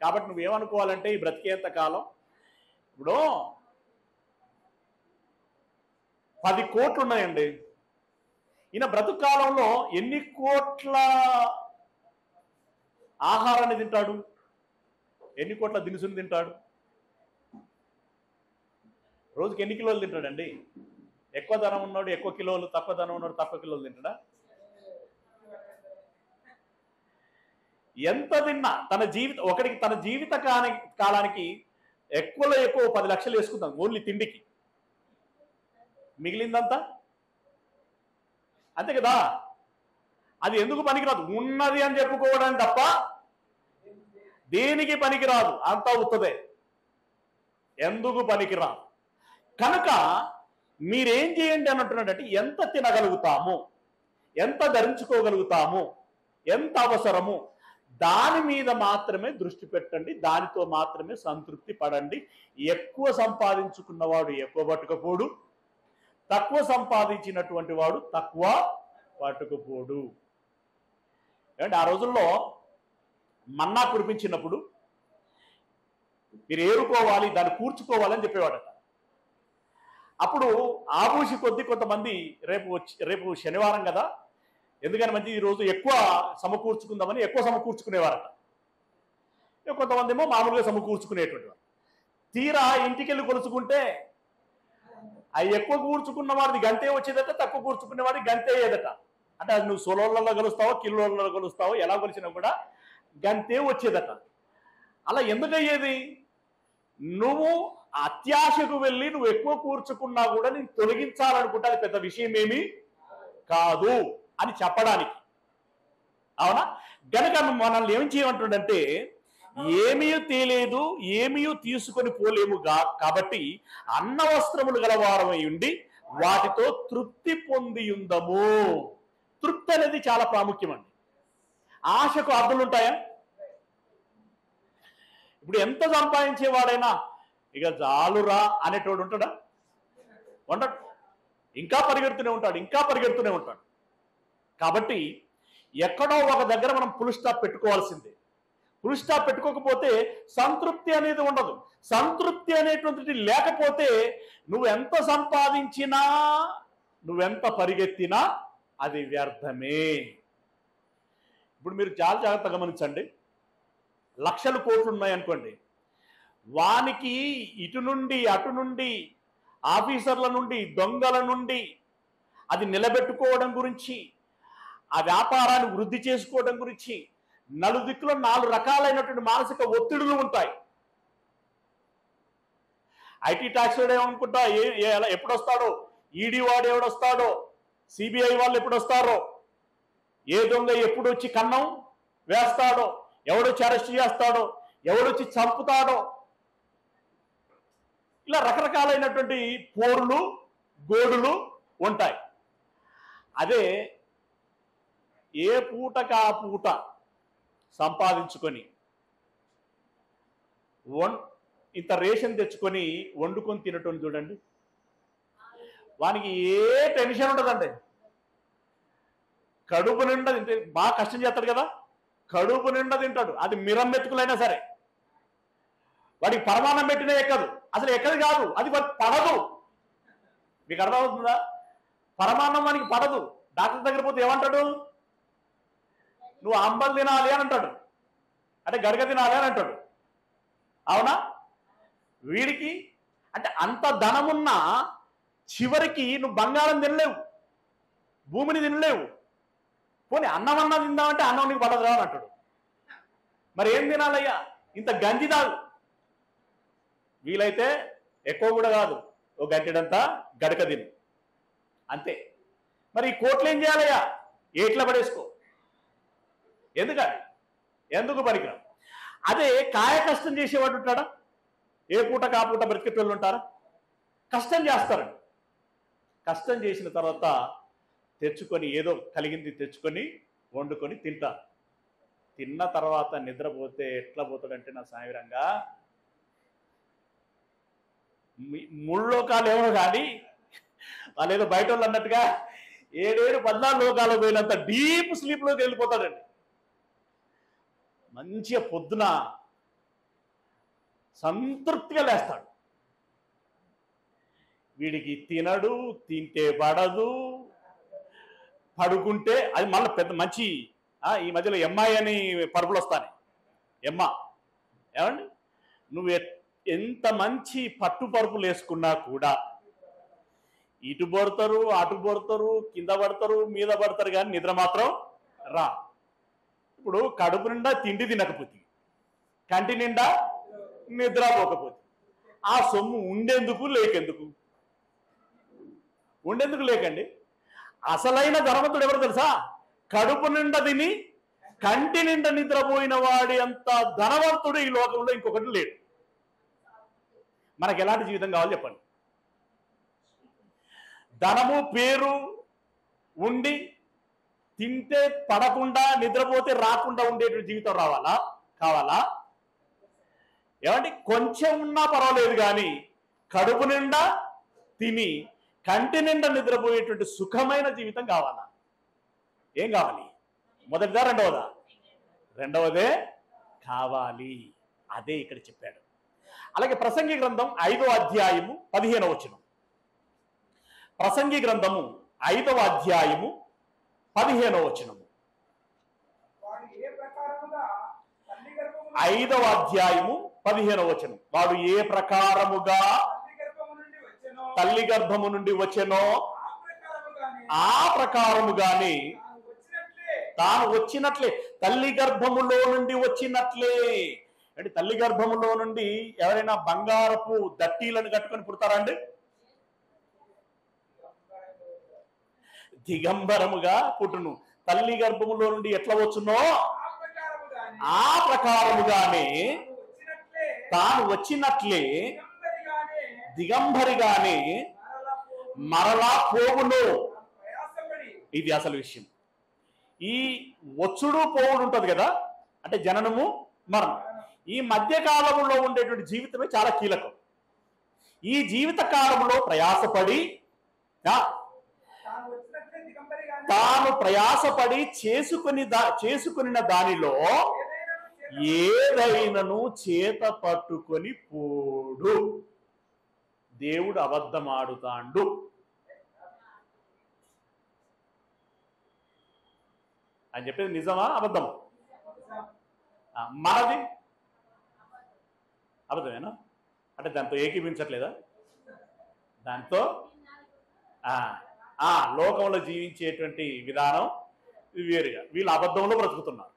కాబట్టి నువ్వేమనుకోవాలంటే ఈ బ్రతికేంత కాలం, ఇప్పుడు 10 కోట్లు ఉన్నాయండి. ఈయన బ్రతుకు కాలంలో ఎన్ని కోట్ల ఆహారాన్ని తింటాడు? ఎన్ని కోట్ల దినుసుని తింటాడు? రోజుకి ఎన్ని కిలోలు తింటాడండి? ఎక్కువ ధనం ఉన్నాడు ఎక్కువ కిలోలు, తక్కువ ధనం ఉన్నాడు తక్కువ కిలోలు తింటాడా? ఎంత తిన్నా తన జీవిత కాలానికి ఎక్కువలో ఎక్కువ 10 లక్షలు వేసుకుంటాం ఓన్లీ తిండికి. మిగిలిందంతా అంతే కదా. అది ఎందుకు పనికిరాదు? ఉన్నది అని చెప్పుకోవడానికి తప్ప దేనికి పనికిరాదు. అంతా ఉత్తదే, ఎందుకు పనికిరాదు. కనుక మీరేం చేయండి అని అంటున్నాడంటే, ఎంత తినగలుగుతాము, ఎంత ధరించుకోగలుగుతాము, ఎంత అవసరము, దాని మీద మాత్రమే దృష్టి పెట్టండి, దానితో మాత్రమే సంతృప్తి పడండి. ఎక్కువ సంపాదించుకున్నవాడు ఎక్కువ పట్టుకపోడు, తక్కువ సంపాదించినటువంటి వాడు తక్కువ పట్టుకపోడు. అంటే ఆ రోజుల్లో మన్నా కురిపించినప్పుడు మీరు ఏరుకోవాలి, దాన్ని కూర్చుకోవాలని చెప్పేవాడట. అప్పుడు ఆబూసి కొద్ది కొంతమంది రేపు శనివారం కదా, ఎందుకని మంచి ఈరోజు ఎక్కువ సమకూర్చుకుందామని ఎక్కువ సమకూర్చుకునేవారట. కొంతమంది ఏమో మామూలుగా సమకూర్చుకునేటువంటి వారు. తీరా ఇంటికి వెళ్ళి కొలుచుకుంటే అవి ఎక్కువ కూర్చుకున్న వాడిది గంటే వచ్చేదట, తక్కువ కూర్చుకునే వాడికి గంతే అయ్యేదట. అంటే అది నువ్వు సొలోళ్ళలో కలుస్తావో కిలోలలో కలుస్తావో ఎలా కొలిచినా కూడా గంతే వచ్చేదట. అలా ఎందుకు అయ్యేది? నువ్వు అత్యాశకు వెళ్ళి నువ్వు ఎక్కువ కూర్చుకున్నా కూడా నేను తొలగించాలనుకుంటే అది పెద్ద విషయం ఏమీ కాదు అని చెప్పడానికి. అవునా? గనక మనల్ని ఏం చేయమంటుండంటే, ఏమీ తేలేదు, ఏమీ తీసుకొని పోలేము కాబట్టి అన్న వస్త్రములు గలవారమై ఉండి వాటితో తృప్తి పొంది ఉందము. తృప్తి అనేది చాలా ప్రాముఖ్యమండి. ఆశకు అర్థులు ఉంటాయా? ఇప్పుడు ఎంత సంపాదించేవాడైనా ఇక జాలురా అనేటోడు ఉంటాడా? ఉండడు. ఇంకా పరిగెడుతూనే ఉంటాడు, ఇంకా పరిగెడుతూనే ఉంటాడు. కాబట్టి ఎక్కడో ఒక దగ్గర మనం ఫుల్ స్టాప్ పెట్టుకోవాల్సిందే. ఫుల్ స్టాప్ పెట్టుకోకపోతే సంతృప్తి అనేది ఉండదు. సంతృప్తి అనేటువంటిది లేకపోతే నువ్వెంత సంపాదించినా, నువ్వెంత పరిగెత్తినా అది వ్యర్థమే. ఇప్పుడు మీరు చాలా జాగ్రత్తగా గమనించండి. లక్షల కోట్లు ఉన్నాయనుకోండి, వానికి ఇటు నుండి అటు నుండి ఆఫీసర్ల నుండి దొంగల నుండి అది నిలబెట్టుకోవడం గురించి, ఆ వ్యాపారాన్ని వృద్ధి చేసుకోవడం గురించి నలుదిక్కులో 4 రకాలైనటువంటి మానసిక ఒత్తిడులు ఉంటాయి. ఐటీ ట్యాక్స్ వాడు ఏమనుకుంటా ఎప్పుడు వస్తాడో, ఈడీ వాడు ఎవడొస్తాడో, సిబిఐ వాళ్ళు ఎప్పుడు వస్తారో, ఏ దొంగ ఎప్పుడు వచ్చి కన్నం వేస్తాడో, ఎవడొచ్చి అరెస్ట్ చేస్తాడో, ఎవడొచ్చి చంపుతాడో, ఇలా రకరకాలైనటువంటి పోరులు గోడులు ఉంటాయి. అదే ఏ పూటకా పూట సంపాదించుకొని ఇంత రేషన్ తెచ్చుకొని వండుకొని తినటం చూడండి, వానికి ఏ టెన్షన్ ఉండదండి. కడుపు నిండా తింటే, బాగా కష్టం చేస్తాడు కదా, కడుపు నిండా తింటాడు. అది మిరం మెతుకులైనా సరే వాడికి పరమాన్నం పెట్టినా ఎక్కదు, అసలు ఎక్కదు కాదు, అది పడదు. మీకు అర్థమవుతుందా? పరమాన్నం వానికి పడదు. డాక్టర్ దగ్గర పోతే ఏమంటాడు? నువ్వు అంబలు తినాలి అని అంటాడు, అంటే గడగ తినాలి అని అంటాడు. అవునా? వీడికి అంటే అంత ధనమున్నా చివరికి నువ్వు బంగారం తినలేవు, భూమిని తినలేవు. పోనీ అన్నమన్నా తిందామంటే అన్నం నీకు పడదురా అని అంటాడు. మరి ఏం తినాలయ్యా? ఇంత గంజి తాగు, వీలైతే ఎక్కువ కూడా కాదు, ఓ గంటెడంతా గడక తిను, అంతే. మరి ఈ కోట్లు ఏం చేయాలయ్యా? ఏట్లా పడేసుకో. ఎందుకు పనికిరాం? అదే కాయ కష్టం చేసేవాడు ఉంటాడా? ఏ పూట కా పూట బ్రతికేటోళ్ళు ఉంటారా? కష్టం చేస్తారండి. కష్టం చేసిన తర్వాత తెచ్చుకొని, ఏదో కలిగింది తెచ్చుకొని వండుకొని తింటారు. తిన్న తర్వాత నిద్రపోతే ఎట్లా పోతాడంటే నా సాయిరంగా, ముళ్ళోకాలు ఏమో కానీ వాళ్ళు ఏదో బయట వాళ్ళు అన్నట్టుగా 7-14 లోకాలు పోయినంత డీప్ స్లీప్లోకి వెళ్ళిపోతాడండి. మంచిగా పొద్దున సంతృప్తిగా లేస్తాడు. వీడికి తినడు, తింటే పడదు, పడుకుంటే అది మళ్ళీ పెద్ద మంచి. ఈ మధ్యలో ఎంఐ అని పరుపులు వస్తాయి. ఏమండి, నువ్వు ఎంత మంచి పట్టు పరుపులు వేసుకున్నా కూడా ఇటు పడతారు, అటు పడతారు, కింద పడతారు, మీద పడతారు, కానీ నిద్ర మాత్రం రా. ఇప్పుడు కడుపు నిండా తిండి తినకపోతే, కంటి నిండా నిద్రపోకపోతే, ఆ సొమ్ము ఉండేందుకు లేకండి. అసలైన ధనవంతుడు ఎవరు తెలుసా? కడుపు నిండా తిని కంటి నిండా నిద్రపోయిన వాడి అంత ధనవంతుడు ఈ లోకంలో ఇంకొకటి లేడు. మనకు ఎలాంటి జీవితం కావాలి చెప్పండి? ధనము పేరు ఉండి తింటే పడకుండా, నిద్రపోతే రాకుండా ఉండేటువంటి జీవితం కావాలా? ఏమండి, కొంచెం ఉన్నా పర్వాలేదు కానీ కడుపు నిండా తిని కంటి నిండా నిద్రపోయేటువంటి సుఖమైన జీవితం కావాలా? ఏం కావాలి? మొదటిదా రెండవదా? రెండవదే కావాలి. అదే ఇక్కడ చెప్పాడు. అలాగే ప్రసంగి గ్రంథం 5వ అధ్యాయము 15వ వచనం. ప్రసంగి గ్రంథము 5వ అధ్యాయము 15వ వచనము. 5వ అధ్యాయము 15వ వచనం. వాడు ఏ ప్రకారముగా తల్లి గర్భము నుండి వచ్చెనో ఆ ప్రకారముగానే తాను వచ్చినట్లే, తల్లి గర్భములో నుండి వచ్చినట్లే. అంటే తల్లి గర్భములో నుండి ఎవరైనా బంగారపు దట్టీలను కట్టుకొని పుడతారా అండి? దిగంబరముగా పుట్టును. తల్లి గర్భములో నుండి ఎట్లా వచ్చునో ఆ ప్రకారముగానే తాను వచ్చినట్లే దిగంబరిగానే మరలా పోవును. ఇది అసలు విషయం. ఈ వచ్చుడు పోవుడు ఉంటుంది కదా, అంటే జననము మరణం. ఈ మధ్య కాలంలో ఉండేటువంటి జీవితమే చాలా కీలకం. ఈ జీవిత కాలంలో ప్రయాసపడి తాను ప్రయాసపడి చేసుకుని దానిలో ఏదైనను చేత పట్టుకొని పోడు. దేవుడు అబద్ధమాడుతాండు. అని చెప్పేది నిజమా అబద్ధమా? మనది అబద్ధమేనా? అంటే దాంతో ఏకీభించట్లేదా? దాంతో లోకంలో జీవించేటువంటి విధానం వేరుగా, వీళ్ళు అబద్ధంలో బ్రతుకుతున్నారు,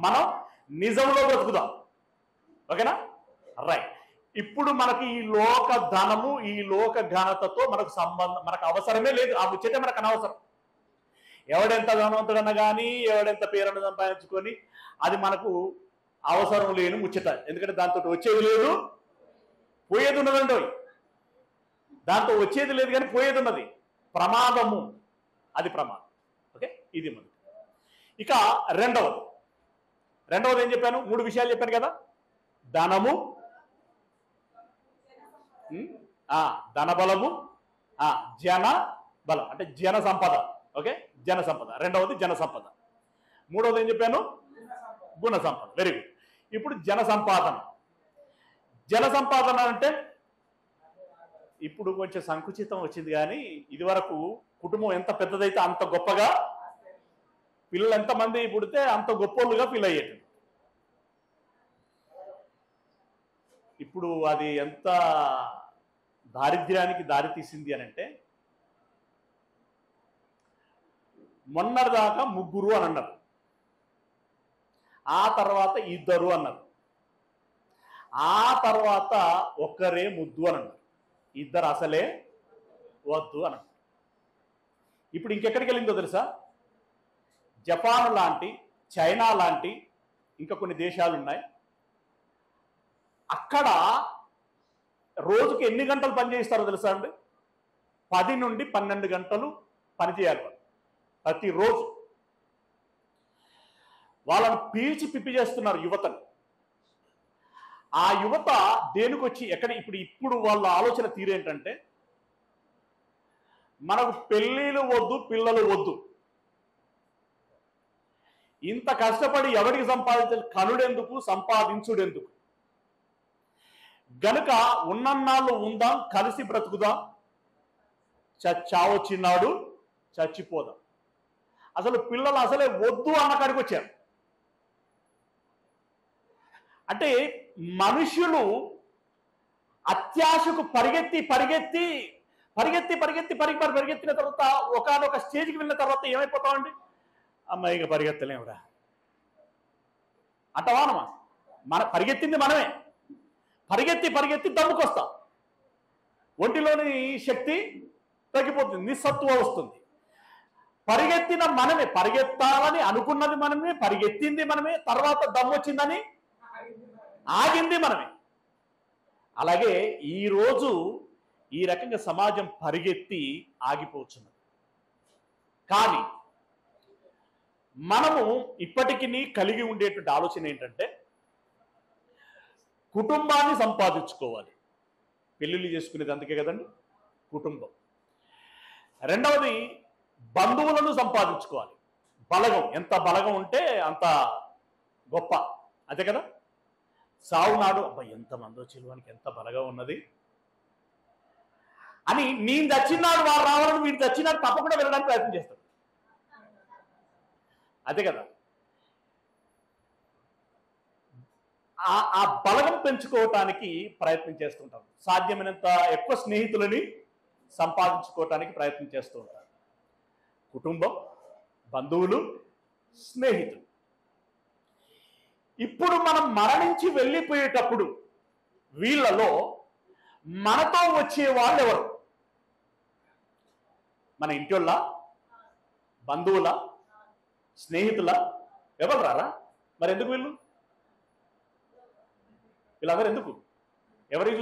మనం నిజంలో బ్రతుకుదాం. ఓకేనా? రైట్. ఇప్పుడు మనకి ఈ లోక ధనము, ఈ లోక ఘనతతో మనకు సంబంధం, మనకు అవసరమే లేదు. ఆ ముచ్చటే మనకు అనవసరం. ఎవడెంత ధనవంతుడన్నా కానీ, ఎవడెంత పేరును సంపాదించుకొని, అది మనకు అవసరం లేని ముచ్చట. ఎందుకంటే దాంతో వచ్చేది లేదు, పోయేది ఉన్నదండి. దాంతో వచ్చేది లేదు కానీ పోయేది ఉన్నది. ప్రమాదము, అది ప్రమాదం. ఓకే, ఇది మొదటి. ఇక రెండవది ఏం చెప్పాను? 3 విషయాలు చెప్పాను కదా. ధనము, ధనబలము, జన బలం అంటే జన సంపద. ఓకే, జన సంపద. రెండవది జన సంపద. మూడవది ఏం చెప్పాను? గుణ సంపద. Very good. ఇప్పుడు జన సంపాదన అంటే ఇప్పుడు కొంచెం సంకుచితం వచ్చింది, కానీ ఇదివరకు కుటుంబం ఎంత పెద్దదైతే అంత గొప్పగా, పిల్లలు ఎంతమంది పుడితే అంత గొప్పోళ్ళుగా ఫీల్ అయ్యేది. ఇప్పుడు అది ఎంత దారిద్ర్యానికి దారి తీసింది అని అంటే, మొన్నటిదాకా 3 అని అన్నారు, ఆ తర్వాత 2 అన్నారు, ఆ తర్వాత ఒక్కరే ముద్దు అని అన్నారు, 2 అసలే వద్దు అని అన్నారు. ఇప్పుడు ఇంకెక్కడికి వెళ్ళిందో తెలుసా? జపాన్ లాంటి, చైనా లాంటి ఇంకా కొన్ని దేశాలు ఉన్నాయి. అక్కడ రోజుకి ఎన్ని గంటలు పని చేయిస్తారో తెలుసా అండి? 10 నుండి 12 గంటలు పని చేయాలి వాళ్ళు ప్రతిరోజు. వాళ్ళని పీల్చి పిప్పి చేస్తున్నారు యువతను. ఆ యువత దేనికొచ్చి ఇప్పుడు వాళ్ళ ఆలోచన తీరేంటంటే, మనకు పెళ్ళిళ్ళు వద్దు, పిల్లలు వద్దు, ఇంత కష్టపడి ఎవరికి సంపాదించాలి, కనుడెందుకు, సంపాదించుడెందుకు, గనుక ఉన్నన్నాళ్ళు ఉందాం, కలిసి బ్రతుకుదాం, చావొచ్చినాడు చచ్చిపోదాం. అసలు పిల్లలు అసలే వద్దు అన్న కాడికి వచ్చారు. అంటే మనుషులు అత్యాశకు పరిగెత్తిన తర్వాత ఒకనొక స్టేజ్కి వెళ్ళిన తర్వాత ఏమైపోతామండి? అమ్మాయిగా పరిగెత్తలేమురా అంటవానమా? పరిగెత్తింది మనమే. పరిగెత్తి దమ్ముకొస్తాం. ఒంటిలోని శక్తి తగ్గిపోతుంది, నిస్సత్తువ వస్తుంది. పరిగెత్తిన మనమే, పరిగెత్తాలని అనుకున్నది మనమే, పరిగెత్తింది మనమే, తర్వాత దమ్ము వచ్చిందని ఆగింది మనమే. అలాగే ఈరోజు ఈ రకంగా సమాజం పరిగెత్తి ఆగిపోతున్నది. కానీ మనము ఇప్పటికీ కలిగి ఉండేటువంటి ఆలోచన ఏంటంటే, కుటుంబాన్ని సంపాదించుకోవాలి. పెళ్ళిళ్ళు చేసుకునేది అందుకే కదండి, కుటుంబం. రెండవది బంధువులను సంపాదించుకోవాలి. బలగం, ఎంత బలగం ఉంటే అంత గొప్ప, అదే కదా. సావునాడు అబ్బా ఎంతమందో చెలువానికి ఎంత బలగా ఉన్నది అని, నేను చచ్చినాడు వారు రావాలని, వీడు చచ్చినాడు తప్పకుండా వెళ్ళడానికి ప్రయత్నం చేస్తాడు, అదే కదా. ఆ బలగం పెంచుకోవటానికి ప్రయత్నం చేస్తుంటారు. సాధ్యమైనంత ఎక్కువ స్నేహితులని సంపాదించుకోవటానికి ప్రయత్నం చేస్తూ ఉంటారు. కుటుంబం, బంధువులు, స్నేహితులు. ఇప్పుడు మనం మరణించి వెళ్ళిపోయేటప్పుడు వీళ్ళలో మనతో వచ్చే వాళ్ళు ఎవరు? మన ఇంటిళ్ళ, బంధువుల, స్నేహితుల? ఎవరు రారా? మరి ఎందుకు వీళ్ళందరూ ఎందుకు? ఎవరికి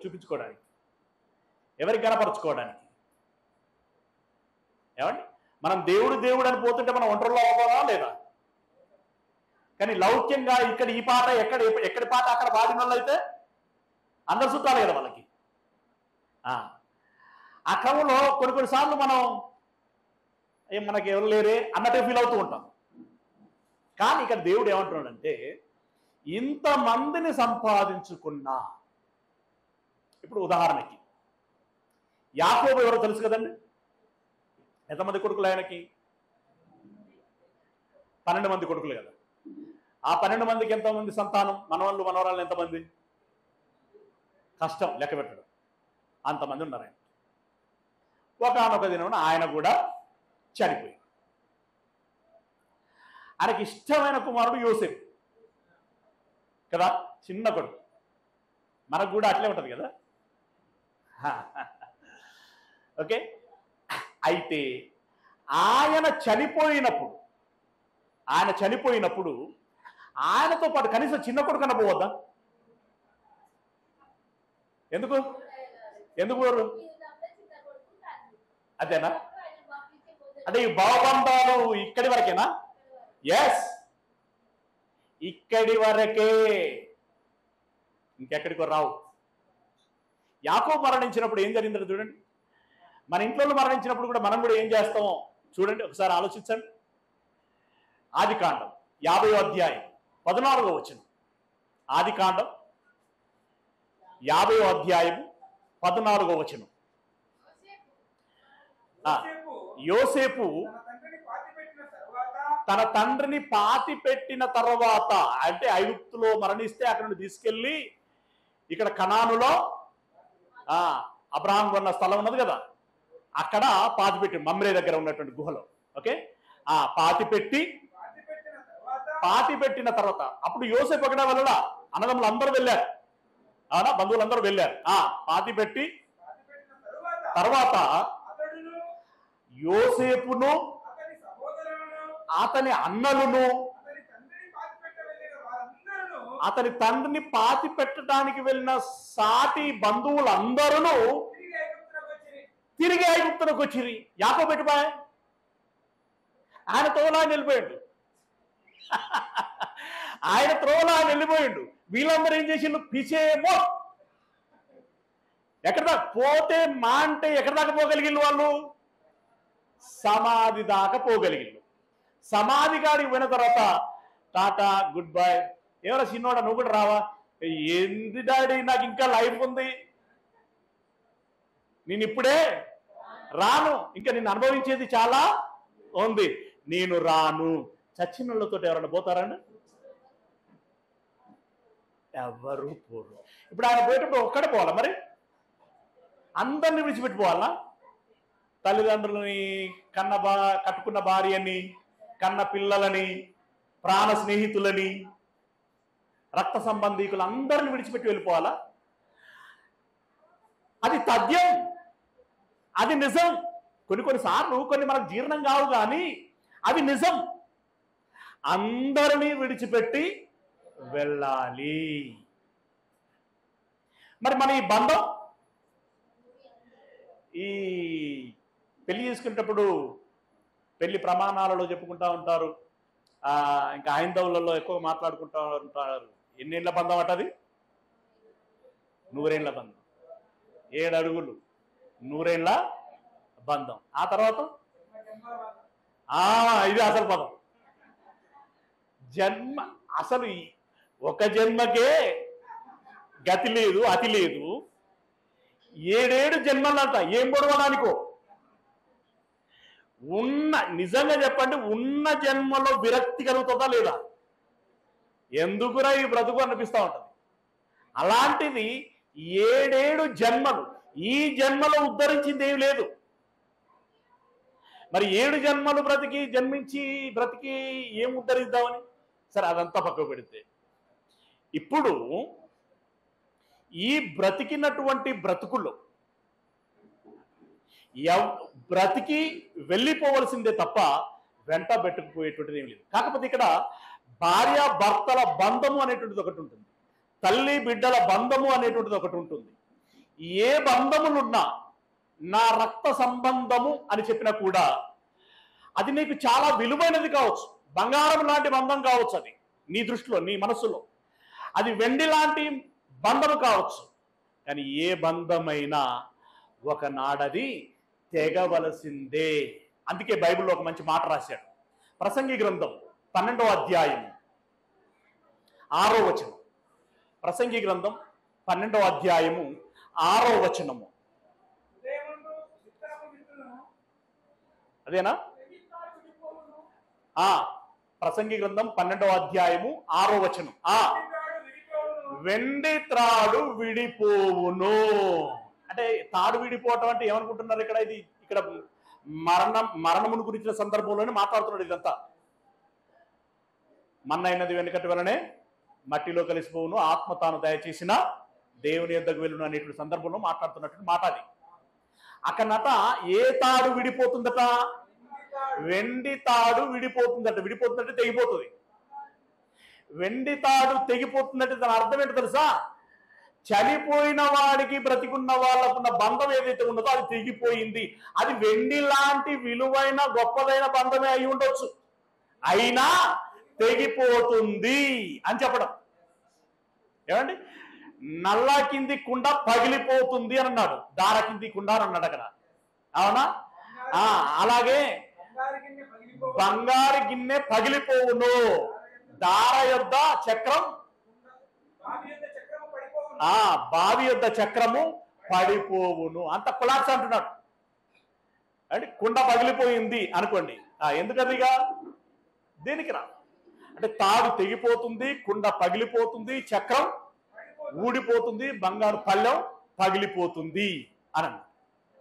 చూపించుకోవడానికి, ఎవరికి కనపరుచుకోవడానికి? ఏమండి, మనం దేవుడు అని పోతుంటే మనం ఒంటరిలో అవ్వదా లేదా? కానీ లౌక్యంగా ఇక్కడ ఈ పాట ఎక్కడి పాట అక్కడ పాడిన వాళ్ళు అయితే అందరు చుట్టాలి కదా వాళ్ళకి. ఆ క్రమంలో కొన్నిసార్లు మనం ఏం మనకి ఎవరు లేరే అన్నట్టే ఫీల్ అవుతూ ఉంటాం. కానీ ఇక్కడ దేవుడు ఏమంటున్నాడంటే, ఇంతమందిని సంపాదించుకున్నా, ఇప్పుడు ఉదాహరణకి యాకోబు ఎవరో తెలుసు కదండి. ఎంతమంది కొడుకులు ఆయనకి? 12 మంది కొడుకులు కదా. ఆ 12 మందికి ఎంతమంది సంతానం? మనవాళ్ళు మనవరాళ్ళు ఎంతమంది? కష్టం లెక్క పెట్టడం, అంతమంది ఉన్నారు ఆయన. ఒకనొక దినం ఆయన కూడా చనిపోయి, ఆయనకి ఇష్టమైన కుమారుడు యోసేపు కదా, చిన్న కొడుకు. మనకు కూడా అట్లే ఉంటుంది కదా. ఓకే, అయితే ఆయన చనిపోయినప్పుడు ఆయనతో పాటు కనీసం చిన్న కొడుకు కన్నా పోవద్దా? ఎందుకు అదేనా? అంటే ఈ భావబంధాలు ఇక్కడి వరకేనా? ఎస్, ఇక్కడి వరకే, ఇంకెక్కడికో రావు. యాకోబు మరణించినప్పుడు ఏం జరిగిందో చూడండి. మన ఇంట్లో మరణించినప్పుడు కూడా మనం కూడా ఏం చేస్తామో చూడండి, ఒకసారి ఆలోచించండి. ఆదికాండం 50వ అధ్యాయం 14వ వచనం. ఆదికాండం 50వ అధ్యాయం 14వ వచనం. యోసేపు తన తండ్రిని పాతి పెట్టిన తర్వాత, అంటే ఐగుప్తులో మరణిస్తే అక్కడ నుండి తీసుకెళ్లి ఇక్కడ కనానులో అబ్రహాం కొన్న స్థలం ఉన్నది కదా, అక్కడ పాతిపెట్టి మమ్రే దగ్గర ఉన్నటువంటి గుహలో. ఓకే, పాతి పెట్టిన తర్వాత అప్పుడు యోసేపు ఒకటే వెళ్ళడా, అన్నదమ్ములు అందరూ వెళ్ళారు, అవునా, బంధువులందరూ వెళ్ళారు. పాతి పెట్టి తర్వాత యోసేపును అతని అన్నలను అతని తండ్రిని పాతి పెట్టడానికి వెళ్ళిన సాటి బంధువులందరూ తిరిగి ఐగుప్తులకు వచ్చిరి. యాకోబు పెట్టిపోయా, ఆయన త్రోవలా వెళ్ళిపోయాడు. ఆయన త్రోవలా వెళ్ళిపోయాడు. వీళ్ళందరూ ఏం చేసిండు? పిచేమో. ఎక్కడ దాకా పోతే మా అంటే ఎక్కడ దాకా పోగలిగిళ్ళు వాళ్ళు? సమాధి దాకా పోగలిగిళ్ళు. సమాధి కాడికి పోయిన తర్వాత టాటా గుడ్ బై. ఎవరో చిన్నోడా నువ్వు కూడా రావా? ఏంది డాడీ, నాకు ఇంకా లైఫ్ ఉంది, నేను ఇప్పుడే రాను, ఇంకా నేను అనుభవించేది చాలా ఉంది, నేను రాను. చచ్చిన వాళ్ళతో ఎవరన్నా పోతారండి? ఎవరు పోరు. ఇప్పుడు ఆయన పోయేటప్పుడు ఒక్కడే పోవాలా? మరి అందరిని విడిచిపెట్టిపోవాలా? తల్లిదండ్రులని, కట్టుకున్న భార్యని, కన్న పిల్లలని, ప్రాణ స్నేహితులని, రక్త సంబంధీకులు అందరిని విడిచిపెట్టి వెళ్ళిపోవాలా? అది తథ్యం, అది నిజం. కొన్నిసార్లు కొన్ని మనకు జీర్ణం కావు, కానీ అవి నిజం. అందరినీ విడిచిపెట్టి వెళ్ళాలి. మరి మన ఈ బంధం, ఈ పెళ్లి చేసుకునేటప్పుడు పెళ్లి ప్రమాణాలలో చెప్పుకుంటా ఉంటారు, ఇంకా హైందవులలో ఎక్కువ మాట్లాడుకుంటా ఉంటారు. ఎన్నేళ్ల బంధం అటది? 100 ఏళ్ల బంధం. 7 అడుగులు 100 ఏళ్ల బంధం. ఆ తర్వాత ఇది అసలు పదం. జన్మ, అసలు ఒక జన్మకే గతి లేదు, అతి లేదు. 7 జన్మలంట. ఏం పొడవడానికో. నిజంగా చెప్పండి, ఉన్న జన్మలో విరక్తి కలుగుతుందా లేదా? ఎందుకురా ఈ బ్రతుకు అనిపిస్తూ ఉంటుంది. అలాంటిది 7 జన్మలు. ఈ జన్మలో ఉద్ధరించింది ఏమి లేదు. మరి 7 జన్మలు బ్రతికి ఏం ఉద్ధరిద్దామని? సరే, అదంతా పక్కకు పెడితే, ఇప్పుడు ఈ బ్రతికినటువంటి బ్రతుకుల్లో బ్రతికి వెళ్ళిపోవలసిందే తప్ప వెంట పెట్టుకుపోయేటువంటిది ఏమి లేదు. కాకపోతే ఇక్కడ భార్య భర్తల బంధము అనేటువంటిది ఒకటి ఉంటుంది, తల్లి బిడ్డల బంధము అనేటువంటిది ఒకటి ఉంటుంది. ఏ బంధములున్నా, నా రక్త సంబంధము అని చెప్పినా కూడా అది నీకు చాలా విలువైనది కావచ్చు, బంగారం లాంటి బంధం కావచ్చు, అది నీ దృష్టిలో, నీ మనసులో అది వెండి లాంటి బంధము కావచ్చు. కానీ ఏ బంధమైనా ఒకనాడది తెగవలసిందే. అందుకే బైబిల్లో ఒక మంచి మాట రాశాడు. ప్రసంగి గ్రంథం 12వ అధ్యాయం 6వ వచనం. ప్రసంగి గ్రంథం 12వ అధ్యాయము 6వ వచనము. అదేనా? ప్రసంగి గ్రంథం 12వ అధ్యాయము 6వ వచనం. వెండి త్రాడు విడిపోవును. అంటే తాడు విడిపోవటం అంటే ఏమనుకుంటున్నారు ఇక్కడ? ఇక్కడ మరణమును గురించిన సందర్భంలోనే మాట్లాడుతున్నాడు. ఇదంతా మన్నైనది వెనుకటి వలనే మట్టిలో కలిసిపోవును, ఆత్మ తాను దయచేసిన దేవుని యొద్దకు వెళ్ళును అనేటువంటి సందర్భంలో మాట్లాడుతున్నటువంటి మాట అది. అక్కడట ఏ తాడు విడిపోతుందట? వెండి తాడు విడిపోతుందట. విడిపోతుందంటే తెగిపోతుంది. వెండి తాడు తెగిపోతుందంటే దాని అర్థం ఏంటో తెలుసా? చనిపోయిన వాడికి బ్రతికున్న వాళ్ళకున్న బంధం ఏదైతే ఉన్నదో అది తెగిపోయింది. అది వెండి లాంటి విలువైన గొప్పదైన బంధమే అయి ఉండొచ్చు, అయినా తెగిపోతుంది అని చెప్పడం. ఏమండి? నల్ల కింది కుండ పగిలిపోతుంది అని అన్నాడు, దార కింది కుండ అని అన్నాడు అక్కడ. అవునా? అలాగే బంగారు గిన్నె పగిలిపోవును, దార యొద్ద చక్రం, బావి యొద్ద చక్రము పడిపోవును. అంత కొలాప్స్ అంటున్నాడు. అంటే కుండ పగిలిపోయింది అనుకోండి, ఎందుకదిగా దేనికి రా? అంటే తాడు తెగిపోతుంది, కుండ పగిలిపోతుంది, చక్రం ఊడిపోతుంది, బంగారు పళ్ళెం పగిలిపోతుంది అని అన్నాడు.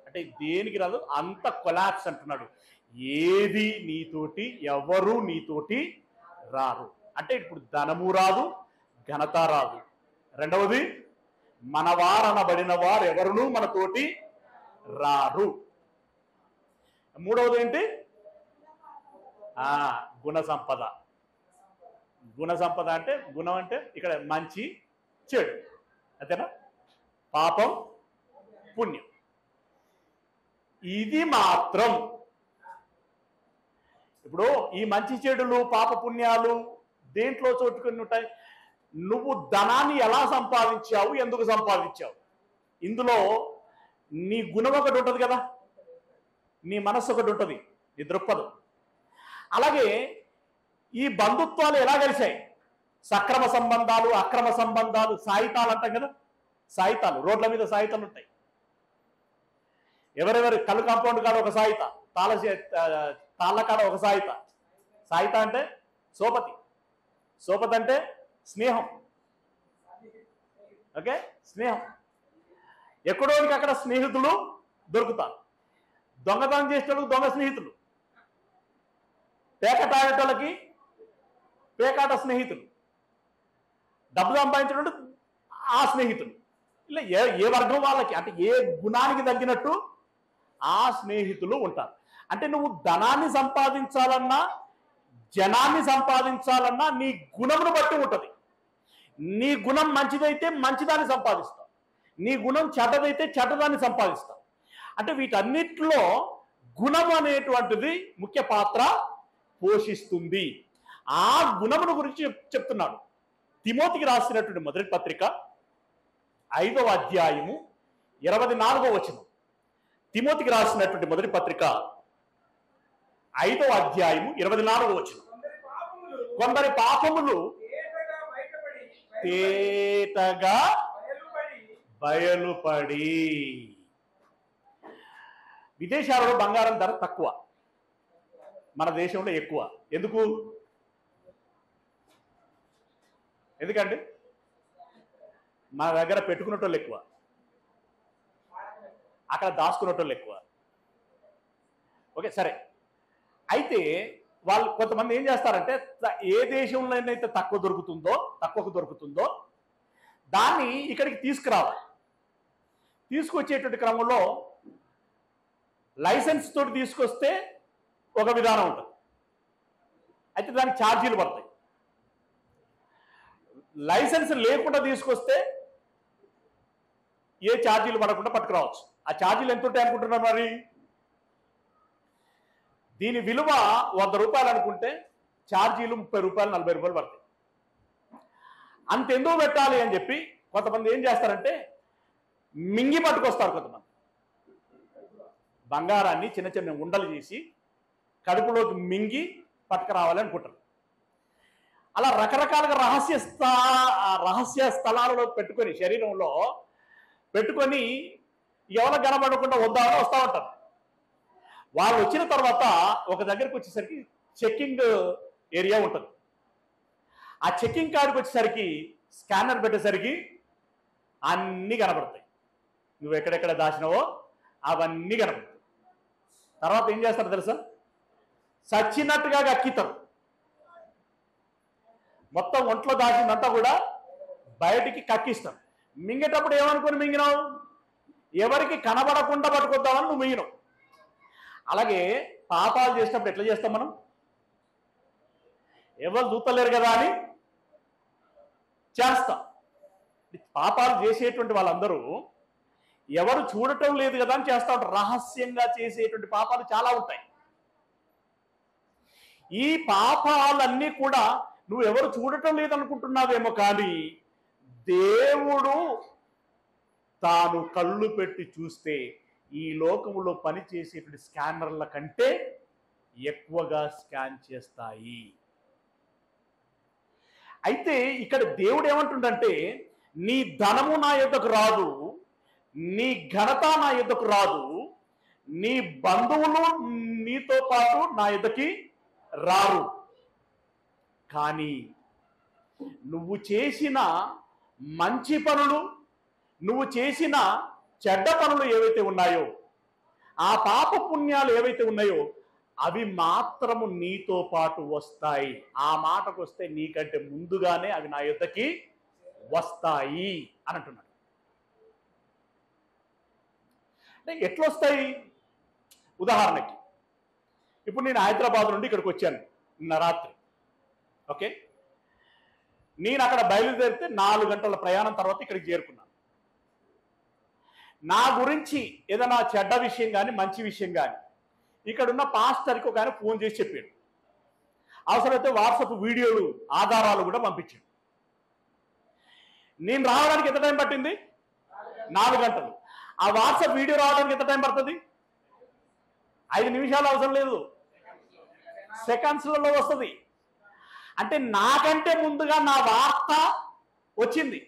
అంటే దేనికి రాదు? అంత కొలాప్స్ అంటున్నాడు. ఏది నీతోటి, ఎవరు నీతోటి రారు. అంటే ఇప్పుడు ధనము రాదు, ఘనత రాదు. రెండవది, మనవారనబడిన వారు ఎవరునూ మనతోటి రారు. మూడవది ఏంటి? గుణ సంపద. గుణ సంపద అంటే, గుణం అంటే ఇక్కడ మంచి చెడు, అంతేనా? పాపం పుణ్యం. ఇది మాత్రం ఇప్పుడు ఈ మంచి చెడులు పాప పుణ్యాలు దేంట్లో చోటుకొని ఉంటాయి? నువ్వు ధనాన్ని ఎలా సంపాదించావు, ఎందుకు సంపాదించావు, ఇందులో నీ గుణం ఒకటి ఉంటుంది కదా, నీ మనస్సు ఒకటి ఉంటుంది, నీ దృక్పథం. అలాగే ఈ బంధుత్వాలు ఎలా కలిశాయి? సక్రమ సంబంధాలు, అక్రమ సంబంధాలు, సాయితాలు అంటాం కదా. సాయితాలు, రోడ్ల మీద సాయితాలు ఉంటాయి. ఎవరెవరు కళ్ళు కాంపౌండ్ కాడ ఒక సాయిత, తాళ్ళ కాడ ఒక సాయిత. సాయిత అంటే సోపతి, సోపతి అంటే స్నేహం. ఓకే, స్నేహం. ఎక్కడోనికి అక్కడ స్నేహితులు దొరుకుతారు. దొంగతనం చేసేటోళ్ళకి దొంగ స్నేహితులు, పేకట ఆడేటోళ్ళకి పేకాట స్నేహితులు, డబ్బు సంపాదించేటోళ్ళు ఆ స్నేహితులు. ఇలా ఏ వర్గం వాళ్ళకి, అంటే ఏ గుణానికి తగ్గినట్టు ఆ స్నేహితులు ఉంటారు. అంటే నువ్వు ధనాన్ని సంపాదించాలన్నా, జనాన్ని సంపాదించాలన్నా నీ గుణమును బట్టి ఉంటుంది. నీ గుణం మంచిదైతే మంచిదాన్ని సంపాదిస్తావు, నీ గుణం చెడ్డదైతే చెడ్డదాన్ని సంపాదిస్తావు. అంటే వీటన్నిటిలో గుణం అనేటువంటిది ముఖ్య పాత్ర పోషిస్తుంది. ఆ గుణమును గురించి చెప్తున్నాడు. తిమోతికి రాసినటువంటి మొదటి పత్రిక 5వ అధ్యాయము 24వ వచనం. తిమోతికి రాసినటువంటి మొదటి పత్రిక 5వ అధ్యాయము 24వ వచనం. కొందరి పాపములు తేటగా బయలుపడి. విదేశాలలో బంగారం ధర తక్కువ, మన దేశంలో ఎక్కువ. ఎందుకంటే మన దగ్గర పెట్టుకునేటోళ్ళు ఎక్కువ, అక్కడ దాచుకునేటోళ్ళు ఎక్కువ. ఓకే, సరే. అయితే వాళ్ళు కొంతమంది ఏం చేస్తారంటే, ఏ దేశంలోనైతే తక్కువకు దొరుకుతుందో దాన్ని ఇక్కడికి తీసుకురావాలి. తీసుకొచ్చేటువంటి క్రమంలో లైసెన్స్ తోటి తీసుకొస్తే ఒక విధానం ఉంటుంది, అయితే దానికి ఛార్జీలు పడతాయి. లైసెన్స్ లేకుండా తీసుకొస్తే ఏ ఛార్జీలు పడకుండా పట్టుకురావచ్చు. ఆ ఛార్జీలు ఎంత ఉంటాయి అనుకుంటున్నారు మరి? దీని విలువ 100 రూపాయలు అనుకుంటే ఛార్జీలు 30 రూపాయలు 40 రూపాయలు పడతాయి. అంతెందుకు పెట్టాలి అని చెప్పి కొంతమంది ఏం చేస్తారంటే మింగి పట్టుకొస్తారు. కొంతమంది బంగారాన్ని చిన్న చిన్న ఉండలు చేసి కడుపులోకి మింగి పట్టుకురావాలి అనుకుంటారు. అలా రకరకాలుగా రహస్య స్థలాలలో పెట్టుకొని, శరీరంలో పెట్టుకొని ఎవరు కనబడకుండా వద్దామని వస్తూ ఉంటారు. వాళ్ళు వచ్చిన తర్వాత ఒక దగ్గరికి వచ్చేసరికి చెక్కింగ్ ఏరియా ఉంటుంది. ఆ చెక్కింగ్ కార్డుకి వచ్చేసరికి స్కానర్ పెట్టేసరికి అన్నీ కనబడతాయి. నువ్వు ఎక్కడెక్కడ దాచినావో అవన్నీ కనబడతాయి. తర్వాత ఏం చేస్తారు తెలుసా? చచ్చినట్టుగా కక్కితారు. మొత్తం ఒంట్లో దాచిందంతా కూడా బయటికి కక్కిస్తాం. మింగేటప్పుడు ఏమనుకుని మింగినావు? ఎవరికి కనబడకుండా పట్టుకొద్దామని నువ్వు మింగినావు. అలాగే పాపాలు చేసినప్పుడు ఎట్లా చేస్తాం మనం? ఎవరు చూస్తలేరు కదా అని చేస్తాం. పాపాలు చేసేటువంటి వాళ్ళందరూ ఎవరు చూడటం లేదు కదా అని చేస్తూ ఉంటారు. రహస్యంగా చేసేటువంటి పాపాలు చాలా ఉంటాయి. ఈ పాపాలన్నీ కూడా నువ్వు ఎవరు చూడటం లేదనుకుంటున్నావేమో, కానీ దేవుడు తాను కళ్ళు పెట్టి చూస్తే ఈ లోకంలో పనిచేసేటువంటి స్కానర్ల కంటే ఎక్కువగా స్కాన్ చేస్తాయి. అయితే ఇక్కడ దేవుడు ఏమంటుండంటే, నీ ధనము నా యొద్దకు రాదు, నీ ఘనత నా యొద్దకు రాదు, నీ బంధువులు నీతో పాటు నా యొద్దకి రారు, కానీ నువ్వు చేసిన మంచి పనులు, నువ్వు చేసిన చెడ్డ పనులు ఏవైతే ఉన్నాయో, ఆ పాప పుణ్యాలు ఏవైతే ఉన్నాయో అవి మాత్రము నీతో పాటు వస్తాయి. ఆ మాటకు వస్తే నీకంటే ముందుగానే అవి నా యొద్దకి వస్తాయి అని అంటున్నాడు. అంటే ఎట్లొస్తాయి? ఉదాహరణకి ఇప్పుడు నేను హైదరాబాద్ నుండి ఇక్కడికి వచ్చాను నిన్న రాత్రి. ఓకే, నేను అక్కడ బయలుదేరితే 4 గంటల ప్రయాణం తర్వాత ఇక్కడికి చేరుకున్నాను. నా గురించి ఏదైనా చెడ్డ విషయం కానీ మంచి విషయం కానీ ఇక్కడున్న పాస్టర్కి ఒక ఆయన ఫోన్ చేసి చెప్పాడు. అవసరమైతే వాట్సాప్ వీడియోలు ఆధారాలు కూడా పంపించాడు. నేను రావడానికి ఎంత టైం పట్టింది? 4 గంటలు. ఆ వాట్సాప్ వీడియో రావడానికి ఎంత టైం పడుతుంది? 5 నిమిషాలు అవసరం లేదు, సెకండ్స్లలో వస్తుంది. అంటే నాకంటే ముందుగా నా వార్త వస్తుంది.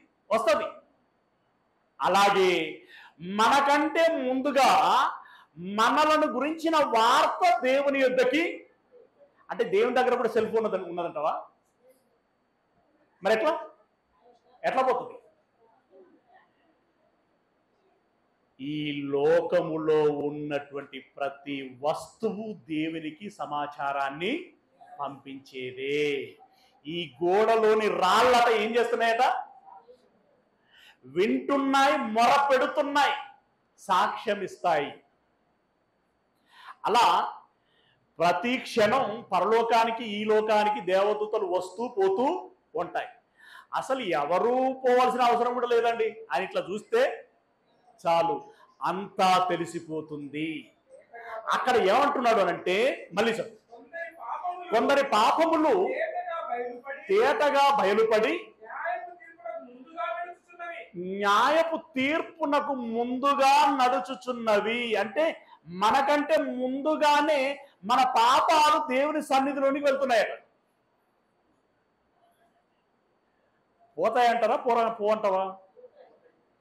అలాగే మనకంటే ముందుగా మనలను గురించిన వార్త దేవుని యొద్దకి, అంటే దేవుని దగ్గర కూడా సెల్ ఫోన్ ఉన్నదంటవా? మరి ఎట్లా పోతుంది? ఈ లోకములో ఉన్నటువంటి ప్రతి వస్తువు దేవునికి సమాచారాన్ని పంపించేదే. ఈ గోడలోని రాళ్ళట ఏం చేస్తున్నాయట? వింటున్నాయి, మొర పెడుతున్నాయి, సాక్ష్యం ఇస్తాయి. అలా ప్రతి క్షణం పరలోకానికి ఈ లోకానికి దేవదూతలు వస్తూ పోతూ ఉంటాయి. అసలు ఎవరూ పోవాల్సిన అవసరం కూడా లేదండి. ఆయన ఇట్లా చూస్తే చాలు, అంతా తెలిసిపోతుంది. అక్కడ ఏమంటున్నాడు అనంటే, మళ్ళీ కొందరి పాపములు తేటగా బయలుపడి న్యాయపు తీర్పునకు ముందుగా నడుచుచున్నవి. అంటే మనకంటే ముందుగానే మన పాపాలు దేవుని సన్నిధిలోనికి వెళ్తున్నాయట. పోతాయంటారా? పోంటావా?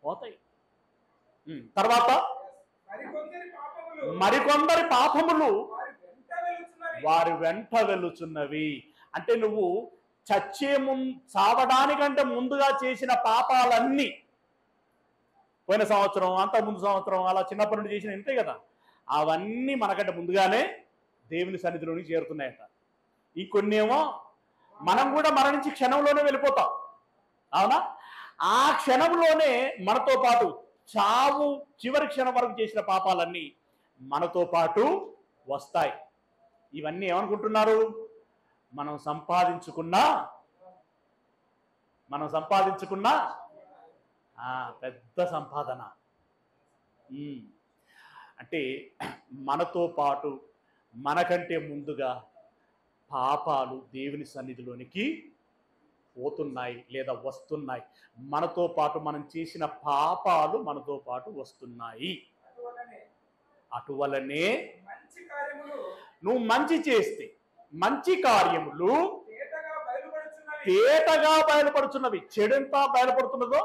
పోతాయి. తర్వాత మరికొందరి పాపములు వారి వెంట వెలుచున్నవి. అంటే నువ్వు చావడానికంటే ముందుగా చేసిన పాపాలన్నీ, పోయిన సంవత్సరం, అంత ముందు సంవత్సరం, అలా చిన్నప్పటి నుండి చేసిన ఉంటాయి కదా, అవన్నీ మనకంటే ముందుగానే దేవుని సన్నిధిలోనికి చేరుతున్నాయట. ఇంకొన్నేమో మనం కూడా మరణించి క్షణంలోనే వెళ్ళిపోతాం, అవునా? ఆ క్షణంలోనే మనతో పాటు చావు చివరి క్షణం వరకు చేసిన పాపాలన్నీ మనతో పాటు వస్తాయి. ఇవన్నీ ఏమనుకుంటున్నారు? మనం సంపాదించుకున్న పెద్ద సంపాదన. అంటే మనతో పాటు మనకంటే ముందుగా పాపాలు దేవుని సన్నిధిలోనికి పోతున్నాయి లేదా వస్తున్నాయి. మనతో పాటు మనం చేసిన పాపాలు మనతో పాటు వస్తున్నాయి. అటువలనే నువ్వు మంచి చేస్తే మంచి కార్యములు తేటగా బయలుపడుచున్నవి. చెడెంత బయలుపడుతున్నదో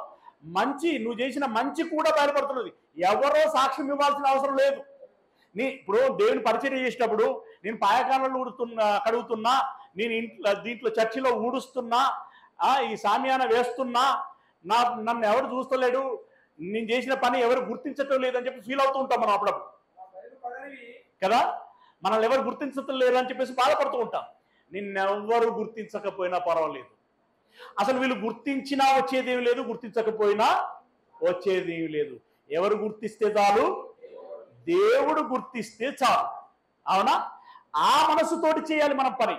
మంచి, నువ్వు చేసిన మంచి కూడా బయలుపడుతున్నది. ఎవరో సాక్ష్యం ఇవ్వాల్సిన అవసరం లేదు. ఇప్పుడు దేవుని పరిచయం చేసేటప్పుడు నేను పాయకాలలో కడుగుతున్నా, నేను దీంట్లో చర్చిలో ఊడుస్తున్నా, ఈ సామ్యాన వేస్తున్నా, నన్ను ఎవరు చూస్తలేడు, నేను చేసిన పని ఎవరు గుర్తించటం లేదని చెప్పి ఫీల్ అవుతూ ఉంటాం మనం అప్పుడప్పుడు కదా. మనల్ని ఎవరు గుర్తించటం లేదని చెప్పేసి బాధపడుతూ ఉంటాం. నిన్నెవ్వరు గుర్తించకపోయినా పర్వాలేదు. అసలు వీళ్ళు గుర్తించినా వచ్చేదేమి లేదు, గుర్తించకపోయినా వచ్చేదేమి లేదు. ఎవరు గుర్తిస్తే చాలు? దేవుడు గుర్తిస్తే చాలు. అవునా? ఆ మనసుతోటి చేయాలి మనం పని.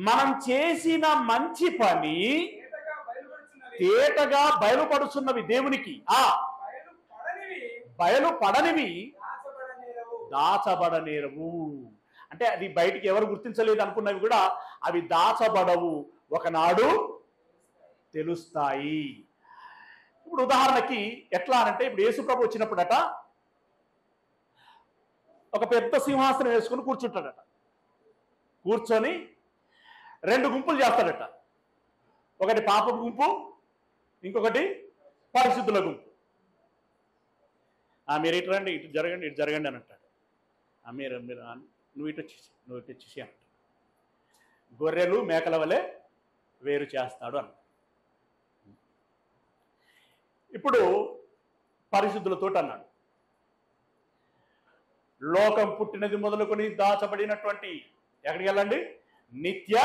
మనం చేసిన మంచి పని తేటగా బయలుపడుచున్నవి దేవునికి. బయలుపడనివి దాచబడనేరవు. అంటే అది బయటికి ఎవరు గుర్తించలేదు అనుకున్నవి కూడా అవి దాచబడవు, ఒకనాడు తెలుస్తాయి. ఇప్పుడు ఉదాహరణకి ఎట్లా అంటే, ఇప్పుడు యేసుప్రభు వచ్చినప్పుడట ఒక పెద్ద సింహాసనం వేసుకుని కూర్చుంటాడట. కూర్చొని 2 గుంపులు చేస్తాడట. ఒకటి పాప గుంపు, ఇంకొకటి పరిశుద్ధుల గుంపు. మీరు ఇటు రండి, ఇటు జరగండి, ఇటు జరగండి అని అంటాడు. మీరు నువ్వు ఇటు వచ్చేసి అంటాడు. గొర్రెలు మేకల వలె వేరు చేస్తాడు అన్న. ఇప్పుడు పరిశుద్ధులతో అన్నాడు, లోకం పుట్టినది మొదలుకొని దాచబడినటువంటి ఎక్కడికి వెళ్ళండి, నిత్య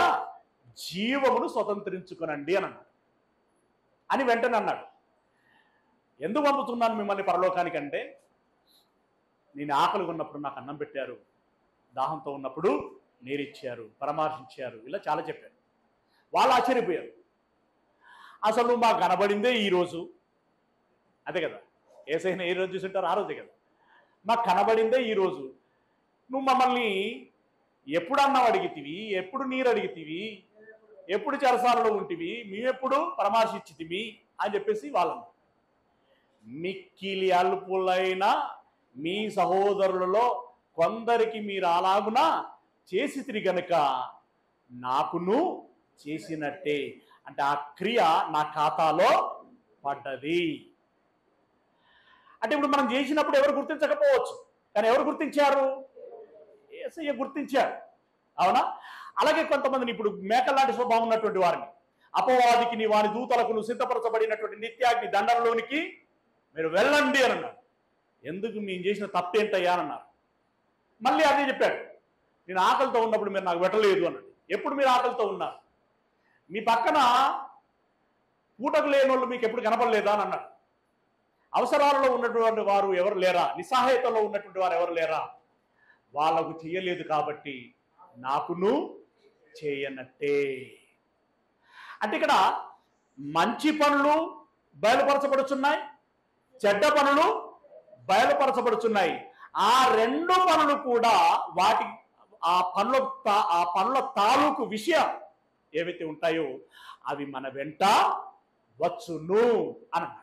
జీవమును స్వతంత్రించుకునండి అని అన్నాడు. అని వెంటనే అన్నాడు, ఎందుకు పంపుతున్నాను మిమ్మల్ని పరలోకానికంటే, నేను ఆకలిగా ఉన్నప్పుడు నాకు అన్నం పెట్టారు, దాహంతో ఉన్నప్పుడు నీరిచ్చారు, పరామర్శించారు, ఇలా చాలా చెప్పారు. వాళ్ళు ఆశ్చర్యపోయారు. అసలు నువ్వు మాకు కనబడిందే ఈరోజు, అదే కదా ఏసైనా ఏ రోజు చూసింటారు, ఆ రోజే కదా మాకు కనబడిందే ఈరోజు. నువ్వు మమ్మల్ని ఎప్పుడు అన్నం అడిగితివి, ఎప్పుడు నీరు అడిగితివి, ఎప్పుడు చెరసాలలో ఉంటివి, మేమెప్పుడు పరామర్శించితివి అని చెప్పేసి వాళ్ళను. మిక్కిలి అల్పులైన మీ సహోదరులలో కొందరికి మీరు అలాగున చేసితిరి గనుక నాకును చేసినట్టే. అంటే ఆ క్రియ నా ఖాతాలో పడ్డది. అంటే ఇప్పుడు మనం చేసినప్పుడు ఎవరు గుర్తించకపోవచ్చు, కానీ ఎవరు గుర్తించారు? యేసయ్య గుర్తించారు. అవునా? అలాగే కొంతమందిని, ఇప్పుడు మేకలాంటి స్వభావం ఉన్నటువంటి వారిని, అపవాదికి వారి దూతలకు సిద్ధపరచబడినటువంటి నిత్యాగ్ని దండనలోనికి మీరు వెళ్ళండి అని అన్నారు. ఎందుకు? మేము చేసిన తప్పేంటయ్యా అని అన్నారు. మళ్ళీ అదే చెప్పాడు, నేను ఆకలితో ఉన్నప్పుడు మీరు నాకు పెట్టలేదు అన్నాడు. ఎప్పుడు మీరు ఆకలితో ఉన్నారు? మీ పక్కన పూటకు లేని వాళ్ళు మీకు ఎప్పుడు కనపడలేదా అని అన్నాడు. అవసరాలలో ఉన్నటువంటి వారు ఎవరు లేరా? నిస్సహాయతలో ఉన్నటువంటి వారు ఎవరు లేరా? వాళ్ళకు చేయలేదు కాబట్టి నాకును చేయనట్టే. అంటే ఇక్కడ మంచి పనులు బయలుపరచబడుచున్నాయి, చెడ్డ పనులు బయలుపరచబడుచున్నాయి. ఆ 2 పనులు కూడా వాటి ఆ పనుల తాలూకు విషయం ఏవైతే ఉంటాయో అవి మన వెంట వచ్చును అని అన్నాడు.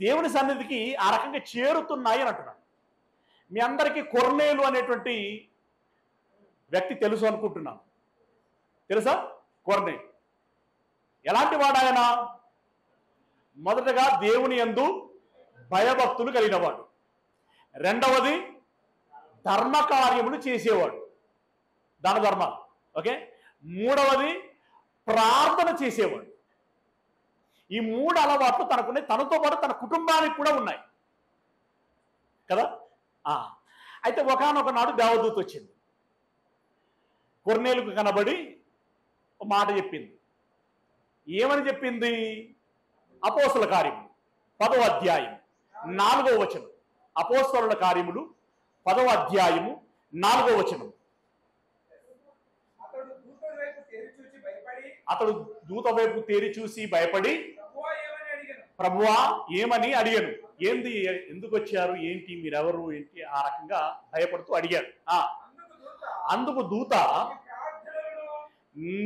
దేవుని సన్నిధికి ఆ రకంగా చేరుతున్నాయి అని అంటున్నాడు. మీ అందరికీ కొర్నేలు అనేటువంటి వ్యక్తి తెలుసు అనుకుంటున్నాను. తెలుసా? కొర్నేలు ఎలాంటి వాడు ఆయన? మొదటగా దేవుని యందు భయభక్తులు కలిగినవాడు. రెండవది ధర్మ కార్యములు చేసేవాడు, దాన ధర్మాలు. ఓకే. మూడవది ప్రార్థన చేసేవాడు. ఈ 3 అలవాట్లు తనకున్నాయి, తనతో పాటు తన కుటుంబానికి కూడా ఉన్నాయి కదా. అయితే ఒకానొక నాడు దేవదూత వచ్చింది, కొర్నేలుకు కనబడి ఒక మాట చెప్పింది. ఏమని చెప్పింది? అపోస్తల కార్యములు 10వ అధ్యాయం 4వ వచనం. అపోస్తలుల కార్యములు 10వ అధ్యాయము 4వ వచనం. అతడు దూత వైపు తేరి చూసి భయపడి, ప్రభువా ఏమని అడిగాను. ఏంది, ఎందుకు వచ్చారు, ఏంటి, మీరెవరు, ఏంటి, ఆ రకంగా భయపడుతూ అడిగాడు. అందుకు దూత,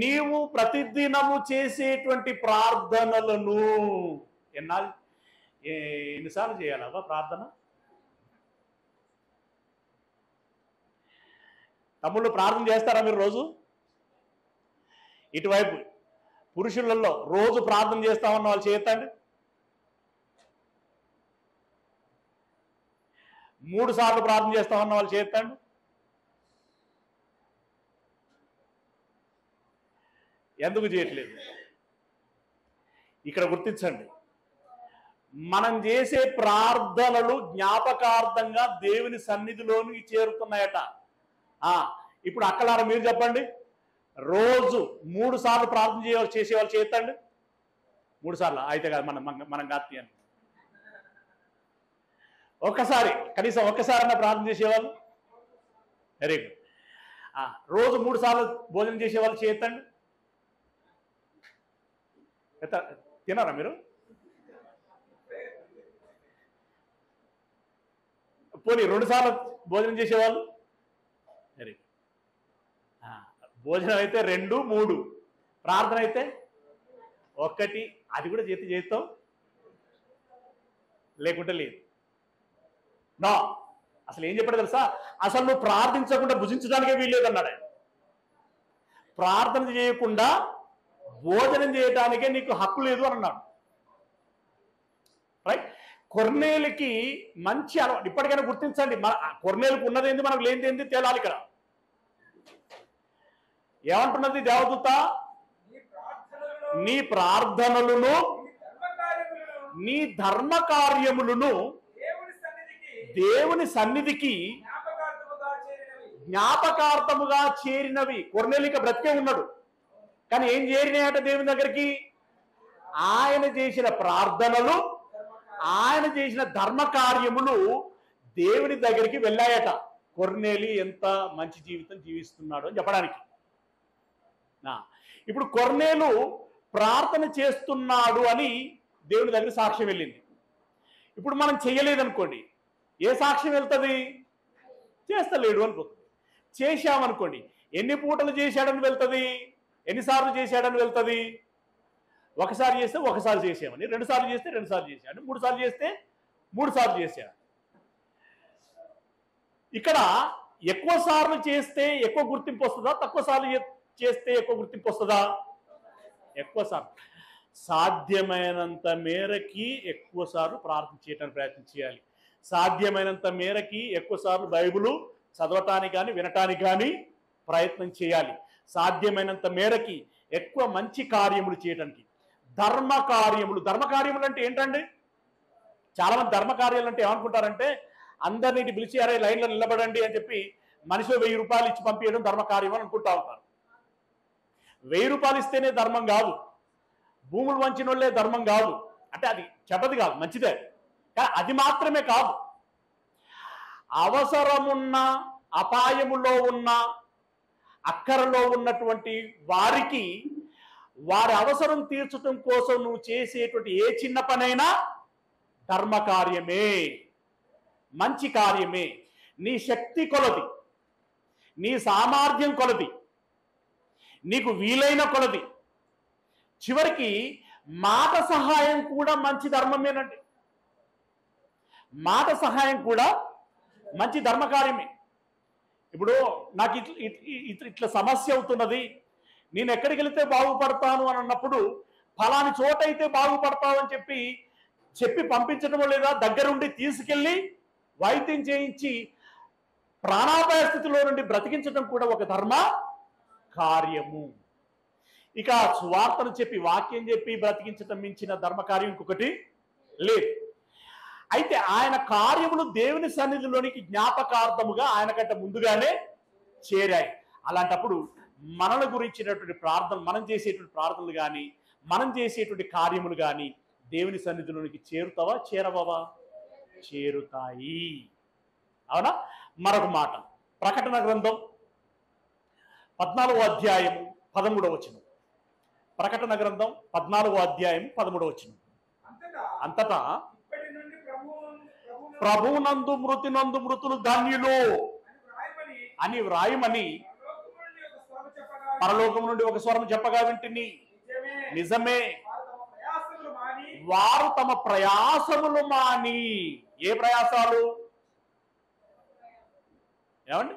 నీవు ప్రతిదినము చేసేటువంటి ప్రార్థనలను ఎన్నిసార్లు చేయాలవా ప్రార్థన? తమ్ముళ్ళు ప్రార్థన చేస్తారా మీరు రోజు? ఇటువైపు పురుషులలో రోజు ప్రార్థన చేస్తామన్న వాళ్ళు చేయొద్దండి. 3 సార్లు ప్రార్థన చేస్తామన్న వాళ్ళు చేయొద్దండి. ఎందుకు చేయట్లేదు? ఇక్కడ గుర్తించండి, మనం చేసే ప్రార్థనలు జ్ఞాపకార్థంగా దేవుని సన్నిధిలోనికి చేరుతున్నాయట. ఇప్పుడు అక్కలారా మీరు చెప్పండి, రోజు 3 సార్లు ప్రార్థన చేసేవాళ్ళు చేయొద్దండి. 3 సార్లు అయితే కాదు, మనం కాదు అని ఒక్కసారి, కనీసం ఒక్కసారైనా ప్రార్థన చేసేవాళ్ళు. Very good. రోజు 3 సార్లు భోజనం చేసేవాళ్ళు చేయొద్దండి. తినారా మీరు? పోనీ 2 సార్లు భోజనం చేసేవాళ్ళు. Very good. భోజనం అయితే 2, 3, ప్రార్థన అయితే 1. అది కూడా చేస్తాం, లేకుంటే లేదు. నా అసలు ఏం చెప్పాడు తెలుసా? అసలు నువ్వు ప్రార్థించకుండా భుజించడానికే వీల్లేదన్నాడు ఆయన. ప్రార్థన చేయకుండా భోజనం చేయడానికే నీకు హక్కు లేదు అని అన్నాడు. రైట్? కొర్నేలుకి మంచి అలవాటు. ఇప్పటికైనా గుర్తించండి, మన కొర్నేలుకు ఉన్నదేంది, మనకు లేనిదేంది తేలాలి. ఇక్కడ ఏమంటున్నది దేవదూత? నీ ప్రార్థనలను నీ ధర్మ కార్యములను దేవుని సన్నిధికి జ్ఞాపకార్థముగా చేరినవి. కొర్నేలిక బ్రతికే ఉన్నాడు, కానీ ఏం చేరినాయట దేవుని దగ్గరికి? ఆయన చేసిన ప్రార్థనలు, ఆయన చేసిన ధర్మ కార్యములు దేవుని దగ్గరికి వెళ్ళాయట. కొర్నేలి ఎంత మంచి జీవితం జీవిస్తున్నాడు అని చెప్పడానికి. ఇప్పుడు కొర్నేలు ప్రార్థన చేస్తున్నాడు అని దేవుని దగ్గర సాక్ష్యం వెళ్ళింది. ఇప్పుడు మనం చెయ్యలేదనుకోండి, ఏ సాక్ష్యం వెళ్తుంది? చేస్తలేడు అనుకోండి. చేశామనుకోండి, ఎన్ని పూటలు చేశాడని వెళ్తుంది, ఎన్నిసార్లు చేశాడని వెళ్తుంది? ఒకసారి చేస్తే ఒకసారి చేసామని, 2 సార్లు చేస్తే 2 సార్లు చేశాడు, 3 సార్లు చేస్తే 3 సార్లు చేశాడు. ఇక్కడ ఎక్కువ సార్లు చేస్తే ఎక్కువ గుర్తింపు వస్తుందా, తక్కువ సార్లు చేస్తే ఎక్కువ గుర్తింపు వస్తుందా? ఎక్కువ సార్లు. సాధ్యమైనంత మేరకి ఎక్కువ సార్లు ప్రార్థన చేయడానికి ప్రయత్నం చేయాలి. సాధ్యమైనంత మేరకి ఎక్కువ సార్లు బైబిల్ చదవటానికి కానీ వినటానికి కానీ ప్రయత్నం చేయాలి. సాధ్యమైనంత మేరకి ఎక్కువ మంచి కార్యములు చేయడానికి. ధర్మ కార్యములు అంటే ఏంటండి? చాలా మంది ధర్మ కార్యాలు అంటే ఏమనుకుంటారంటే, అందరినీ పిలిచి అరే లైన్లో నిలబడండి అని చెప్పి మనిషి 1000 రూపాయలు ఇచ్చి పంపించడం ధర్మ కార్యం అని అనుకుంటా ఉంటారు. 1000 రూపాయలు ఇస్తేనే ధర్మం కాదు, భూములు వంచిన వాళ్ళే ధర్మం కాదు. అంటే అది చెడ్డది కాదు, మంచిదే, కానీ అది మాత్రమే కాదు. అవసరమున్న, అపాయములో ఉన్న, అక్కరలో ఉన్నటువంటి వారికి వారి అవసరం తీర్చడం కోసం నువ్వు చేసేటువంటి ఏ చిన్న పనైనా ధర్మ కార్యమే, మంచి కార్యమే. నీ శక్తి కొలది, నీ సామర్థ్యం కొలది, నీకు వీలైన కొలది. చివరికి మాట సహాయం కూడా మంచి ధర్మమేనండి. మాట సహాయం కూడా మంచి ధర్మకార్యమే. ఇప్పుడు నాకు ఇట్లా సమస్య అవుతున్నది, నేను ఎక్కడికి వెళితే బాగుపడతాను అని అన్నప్పుడు ఫలాని చోట అయితే బాగుపడతావు అని చెప్పి పంపించడం లేదా దగ్గరుండి తీసుకెళ్ళి వైద్యం చేయించి ప్రాణాపాయ స్థితిలో నుండి బ్రతికించడం కూడా ఒక ధర్మ కార్యము. ఇక సువార్తను చెప్పి, వాక్యం చెప్పి బ్రతికించడం మించిన ధర్మకార్యం ఇంకొకటి లేదు. అయితే ఆయన కార్యములు దేవుని సన్నిధిలోనికి జ్ఞాపకార్థముగా ఆయన కంటే ముందుగానే చేరాయి. అలాంటప్పుడు మనల గురించినటువంటి ప్రార్థన, మనం చేసేటువంటి ప్రార్థనలు కానీ, మనం చేసేటువంటి కార్యములు కానీ దేవుని సన్నిధిలోనికి చేరుతావా, చేరవా? చేరుతాయి. అవునా? మరొక మాట, ప్రకటన గ్రంథం 14వ అధ్యాయము 13వ వచనం. ప్రకటన గ్రంథం 14వ అధ్యాయం 13వ వచనం. అంతటా ప్రభువునందు మృతులు ధన్యులు అని వ్రాయమని పరలోకం నుండి ఒక స్వరం చెప్పగా వింటిని. నిజమే, వారు తమ ప్రయాసములు మాని. ఏ ప్రయాసాలు? ఏమండి?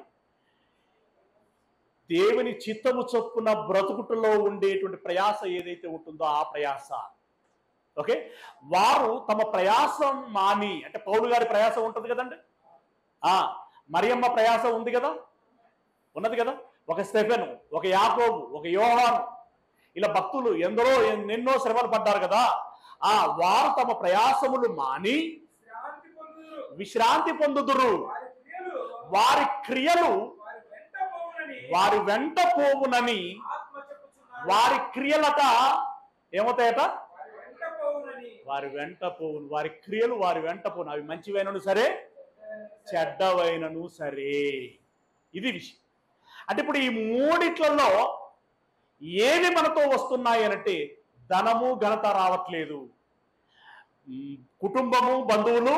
దేవుని చిత్తము చొప్పున బ్రతుకుటలో ఉండేటువంటి ప్రయాస ఏదైతే ఉంటుందో ఆ ప్రయాస. ఓకే, వారు తమ ప్రయాసం మాని, అంటే పౌలు గారి ప్రయాసం ఉంటుంది కదండి, మరియమ్మ ప్రయాసం ఉంది కదా, ఉన్నది కదా, ఒక స్టెఫెను, ఒక యాకోబు, ఒక యోహాను, ఇలా భక్తులు ఎన్నో శ్రమలు పడ్డారు కదా. వారు తమ ప్రయాసములు మాని విశ్రాంతి పొందుదురు, వారి క్రియలు వారి వెంట పోవునని. వారి క్రియలట ఏమవుతాయట? వారి వెంట పోవును. వారి క్రియలు వారి వెంట పోను. అవి మంచివైనను సరే, చెడ్డవైనను సరే. ఇది విషయం. అంటే ఇప్పుడు ఈ మూడిట్లలో ఏవి మనతో వస్తున్నాయి అనంటే, ధనము ఘనత రావట్లేదు, కుటుంబము బంధువులు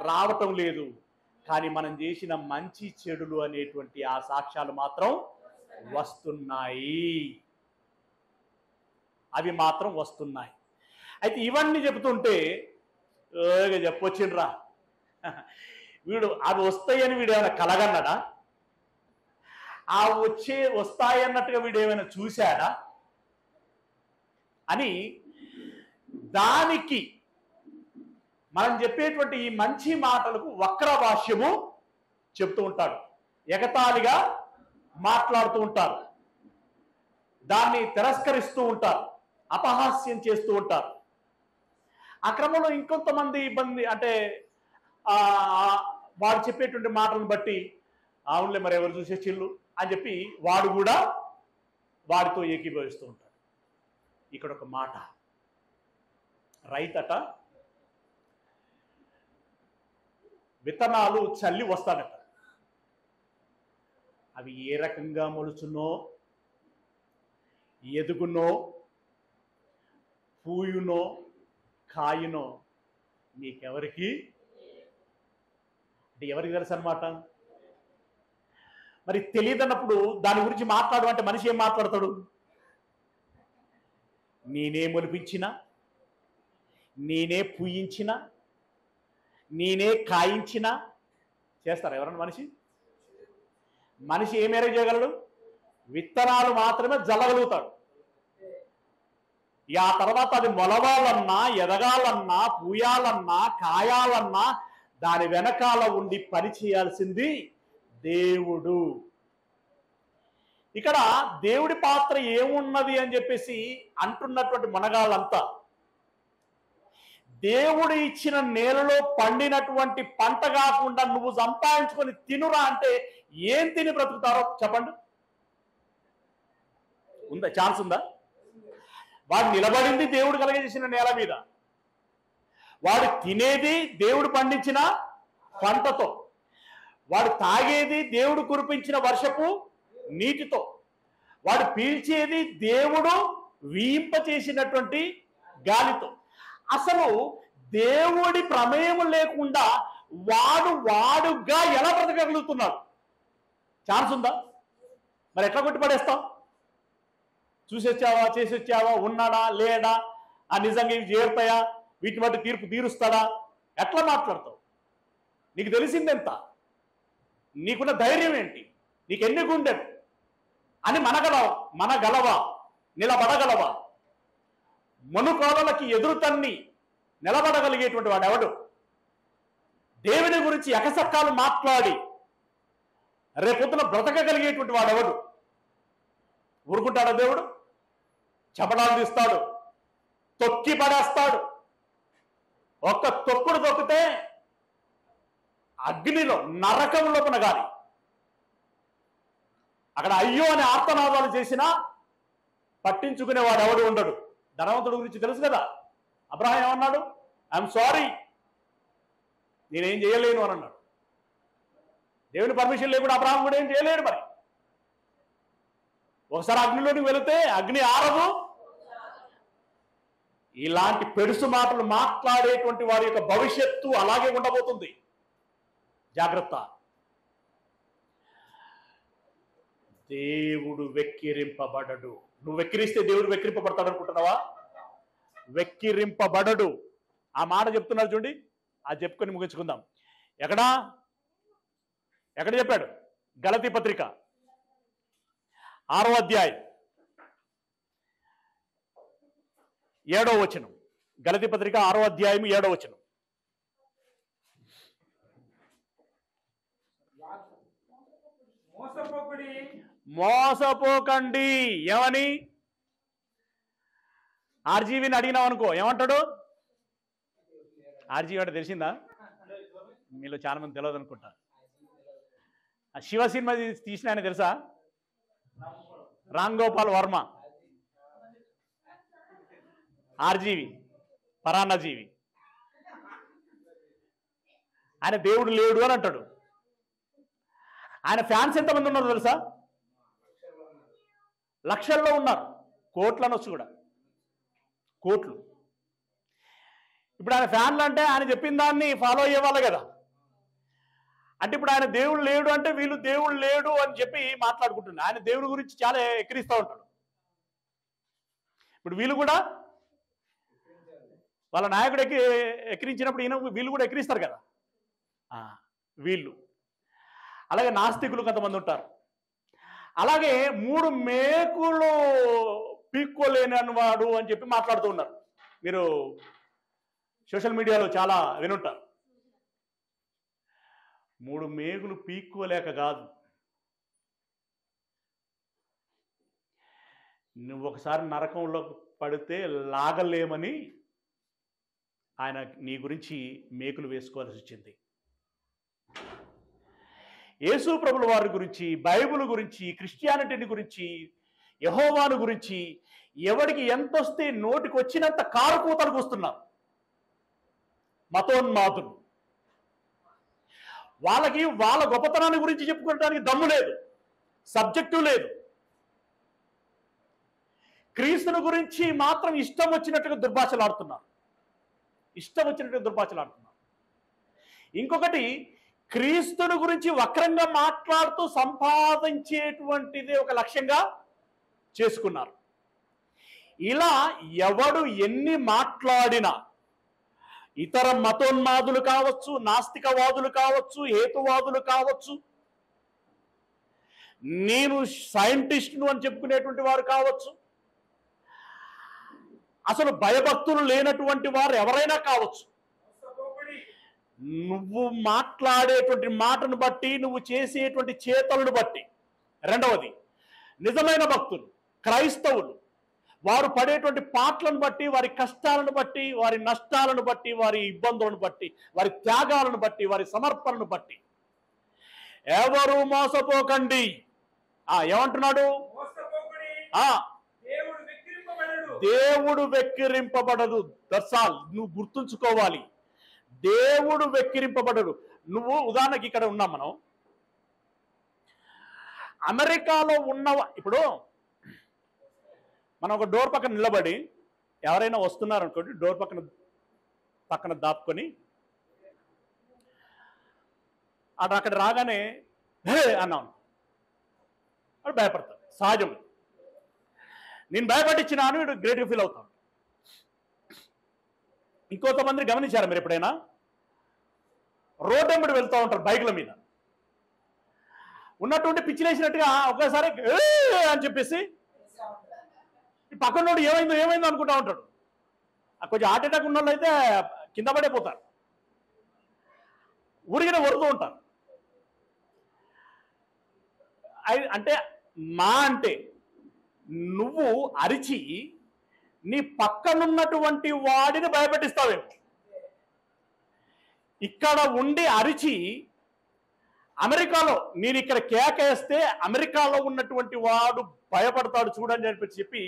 రావటం లేదు, కానీ మనం చేసిన మంచి చెడులు అనేటువంటి ఆ సాక్ష్యాలు మాత్రం వస్తున్నాయి. అవి మాత్రం వస్తున్నాయి. అయితే ఇవన్నీ చెబుతుంటే చెప్పొచ్చిండ్రా, వీడు అవి వస్తాయని వీడు ఏమైనా కలగన్నాడా? వస్తాయన్నట్టుగా వీడు ఏమైనా చూశాడా అని దానికి మనం చెప్పేటువంటి ఈ మంచి మాటలకు వక్ర భాష్యము చెప్తూ ఉంటాడు, ఎగతాళిగా మాట్లాడుతూ ఉంటారు, దాన్ని తిరస్కరిస్తూ ఉంటారు, అపహాస్యం చేస్తూ ఉంటారు. ఆ క్రమంలో ఇంకొంతమంది ఇబ్బంది, అంటే వాడు చెప్పేటువంటి మాటలను బట్టి అవునులే మరి ఎవరు చూసే చిల్లు అని చెప్పి వాడు కూడా వాడితో ఏకీభవిస్తూ ఉంటాడు. ఇక్కడ ఒక మాట, రైతట విత్తనాలు చల్లి వస్తాడట. అవి ఏ రకంగా మొలుచునో, ఎదుగునో, పూయునో, కాయునో నీకెవరికి, అంటే ఎవరికి తెలుసు అన్నమాట. మరి తెలియదన్నప్పుడు దాని గురించి మాట్లాడు అంటే మనిషి ఏం మాట్లాడతాడు? నేనే మొలిపించిన, నేనే పూయించిన, నేనే కాయించిన చేస్తారు ఎవరన్నా? మనిషి ఏ మేర చేయగలడు? విత్తనాలు మాత్రమే జల్లగలుగుతాడు. ఆ తర్వాత అది మొలవాలన్నా, ఎదగాలన్నా, పూయాలన్నా, కాయాలన్నా దాని వెనకాల ఉండి పని చేయాల్సింది దేవుడు. ఇక్కడ దేవుడి పాత్ర ఏమున్నది అని చెప్పేసి అంటున్నటువంటి మనగాళ్ళంతా, దేవుడు ఇచ్చిన నేలలో పండినటువంటి పంట కాకుండా నువ్వు సంపాదించుకొని తినురా అంటే ఏం తిని బ్రతుకుతారో చెప్పండి. ఉందా? ఛాన్స్ ఉందా? వాడు నిలబడింది దేవుడు కలిగజేసిన నేల మీద, వాడు తినేది దేవుడు పండించిన పంటతో, వాడు తాగేది దేవుడు కురిపించిన వర్షపు నీటితో, వాడు పీల్చేది దేవుడు వీంప చేసినటువంటి గాలితో. అసలు దేవుడి ప్రమేయం లేకుండా వాడుగా ఎలా బ్రతకగలుగుతున్నాడు? ఛాన్స్ ఉందా? మరి ఎట్లా కొట్టి పడేస్తాం? చూసి వచ్చావా, చేసి వచ్చావా, ఉన్నాడా లేడా, నిజంగా ఇవి చేరుతాయా, వీటిని బట్టి తీర్పు తీరుస్తాడా, ఎట్లా మాట్లాడతావు? నీకు తెలిసిందెంత? నీకున్న ధైర్యం ఏంటి? నీకు ఎన్ని గుండెలు అని మనగలవా, నిలబడగలవా? మనుకోలకి ఎదురు తన్ని నిలబడగలిగేటువంటి వాడు ఎవడు? దేవుని గురించి ఎకసక్కాలు మాట్లాడి రేపొద్దున బ్రతకగలిగేటువంటి వాడెవడు? ఊరుకుంటాడా దేవుడు? చపడాలు తీస్తాడు, తొక్కి పడేస్తాడు. ఒక్క తొక్కుడు తొక్కితే అగ్నిలో, నరకంలో పునగాలి. అక్కడ అయ్యో అనే ఆర్తనాదాలు చేసినా పట్టించుకునేవాడు ఎవడు ఉండడు. ధనవంతుడి గురించి తెలుసు కదా, అబ్రహాం ఏమన్నాడు? ఐఎమ్ సారీ, నేనేం చేయలేను అని అన్నాడు. దేవుని పర్మిషన్ లేకుండా అబ్రహాం కూడా ఏం చేయలేడు. మరి ఒకసారి అగ్నిలోనికి వెళితే అగ్ని ఆరదు. ఇలాంటి పెడుసు మాటలు మాట్లాడేటువంటి వారి యొక్క భవిష్యత్తు అలాగే ఉండబోతుంది. జాగ్రత్త. దేవుడు వెక్కిరింపబడడు. నువ్వు వెక్కిరిస్తే దేవుడు వెక్కిరింపబడతాడు అనుకుంటున్నావా? వెక్కిరింపబడడు. ఆ మాట చెప్తున్నారు చూడండి, అది చెప్పుకొని ముగించుకుందాం. ఎక్కడ చెప్పాడు? గలతీ పత్రిక 6వ అధ్యాయం 7వ వచనం. గలతీ పత్రిక 6వ అధ్యాయం 7వ వచనం. మోసపోకండి. ఏమని? ఆర్జీవిని అడిగినావు అనుకో, ఏమంటాడు? ఆర్జీవి అంటే తెలిసిందా? మీలో చాలా మంది తెలియదు అనుకుంటా. ఆ శివ సినిమా తీసిన ఆయన తెలుసా? రామ్ గోపాల్ వర్మ. ఆర్జీవి పరాన్నజీవి. ఆయన దేవుడు లేడు అని అంటాడు. ఆయన ఫ్యాన్స్ ఎంతమంది ఉన్నారు తెలుసా? లక్షల్లో ఉన్నారు, కోట్లు అనొచ్చు కూడా, కోట్లు. ఇప్పుడు ఆయన ఫ్యాన్లు అంటే ఆయన చెప్పిన దాన్ని ఫాలో అయ్యేవాళ్ళు కదా. అంటే ఇప్పుడు ఆయన దేవుడు లేడు అంటే వీళ్ళు దేవుడు లేడు అని చెప్పి మాట్లాడుకుంటున్నారు. ఆయన దేవుడి గురించి చాలా ఎక్కిరిస్తూ ఉంటాడు. ఇప్పుడు వీళ్ళు కూడా వాళ్ళ నాయకుడు ఎక్కిరించినప్పుడు వీళ్ళు కూడా ఎక్కిరిస్తారు కదా వీళ్ళు. అలాగే నాస్తికులు కొంతమంది ఉంటారు. అలాగే 3 మేకులు పీక్కోలేని అన్నవాడు అని చెప్పి మాట్లాడుతూ ఉన్నారు. మీరు సోషల్ మీడియాలో చాలా వినుంటారు. 3 మేకులు పీక్కోలేక కాదు, నువ్వు ఒకసారి నరకంలో పడితే లాగలేమని ఆయన నీ గురించి మేకులు వేసుకోవాల్సి వచ్చింది. యేసు ప్రభుల వారి గురించి, బైబిల్ గురించి, క్రిస్టియానిటీని గురించి, యెహోవాను గురించి ఎవరికి ఎంత వస్తే నోటికి వచ్చినంత కారుకూతలకు వస్తున్నారు మతోన్మాదులు. వాళ్ళకి వాళ్ళ గొప్పతనాన్ని గురించి చెప్పుకోవడానికి దమ్ము లేదు, సబ్జెక్టు లేదు. క్రీస్తుని గురించి మాత్రం ఇష్టం వచ్చినట్టుగా దుర్భాషలాడుతున్నారు, ఇష్టం వచ్చినట్టుగా దుర్భాషలాడుతున్నారు. ఇంకొకటి, క్రీస్తుని గురించి వక్రంగా మాట్లాడుతూ సంపాదించేటువంటిది ఒక లక్ష్యంగా చేసుకున్నారు. ఇలా ఎవడు ఎన్ని మాట్లాడినా, ఇతర మతోన్మాదులు కావచ్చు, నాస్తికవాదులు కావచ్చు, హేతువాదులు కావచ్చు, నేను సైంటిస్ట్ను అని చెప్పుకునేటువంటి వారు కావచ్చు, అసలు భయభక్తులు లేనటువంటి వారు ఎవరైనా కావచ్చు, నువ్వు మాట్లాడేటువంటి మాటను బట్టి, నువ్వు చేసేటువంటి చేతలను బట్టి. రెండవది, నిజమైన భక్తులు క్రైస్తవులు వారు పడేటువంటి పాటలను బట్టి, వారి కష్టాలను బట్టి, వారి నష్టాలను బట్టి, వారి ఇబ్బందులను బట్టి, వారి త్యాగాలను బట్టి, వారి సమర్పణను బట్టి ఎవరు మోసపోకండి. ఏమంటున్నాడు? దేవుడు వెక్కిరింపబడదు. దర్శాల్ నువ్వు గుర్తుంచుకోవాలి, దేవుడు వెక్కిరింపబడడు. నువ్వు ఉదాహరణకి ఇక్కడ ఉన్నాం మనం, అమెరికాలో ఉన్న ఇప్పుడు మనం ఒక డోర్ పక్కన నిలబడి ఎవరైనా వస్తున్నారనుకోండి, డోర్ పక్కన దాపుకొని అక్కడ రాగానే హే అన్నాను, వాడు భయపడతాడు, సహజం. నేను భయపట్టించినాను, వీడు గ్రేట్గా ఫీల్ అవుతాను. ఇంకొంతమంది గమనించారా మీరు ఎప్పుడైనా? రోడ్ వెంబడి వెళ్తూ ఉంటారు బైకుల మీద, ఉన్నటువంటి పిచ్చిలేసినట్టుగా ఒకేసారి అని చెప్పేసి పక్కనోడు ఏమైందో అనుకుంటా ఉంటాడు. కొంచెం హార్ట్ అటాక్ ఉన్న వాళ్ళు అయితే కింద పడిపోతారు, ఊరిగిన వరుతూ ఉంటారు. అంటే నువ్వు అరిచి నీ పక్కనున్నటువంటి వాడిని భయపెట్టిస్తావేమో. ఇక్కడ ఉండి అరిచి అమెరికాలో నేను ఇక్కడ కేకేస్తే అమెరికాలో ఉన్నటువంటి వాడు భయపడతాడు చూడని చెప్పి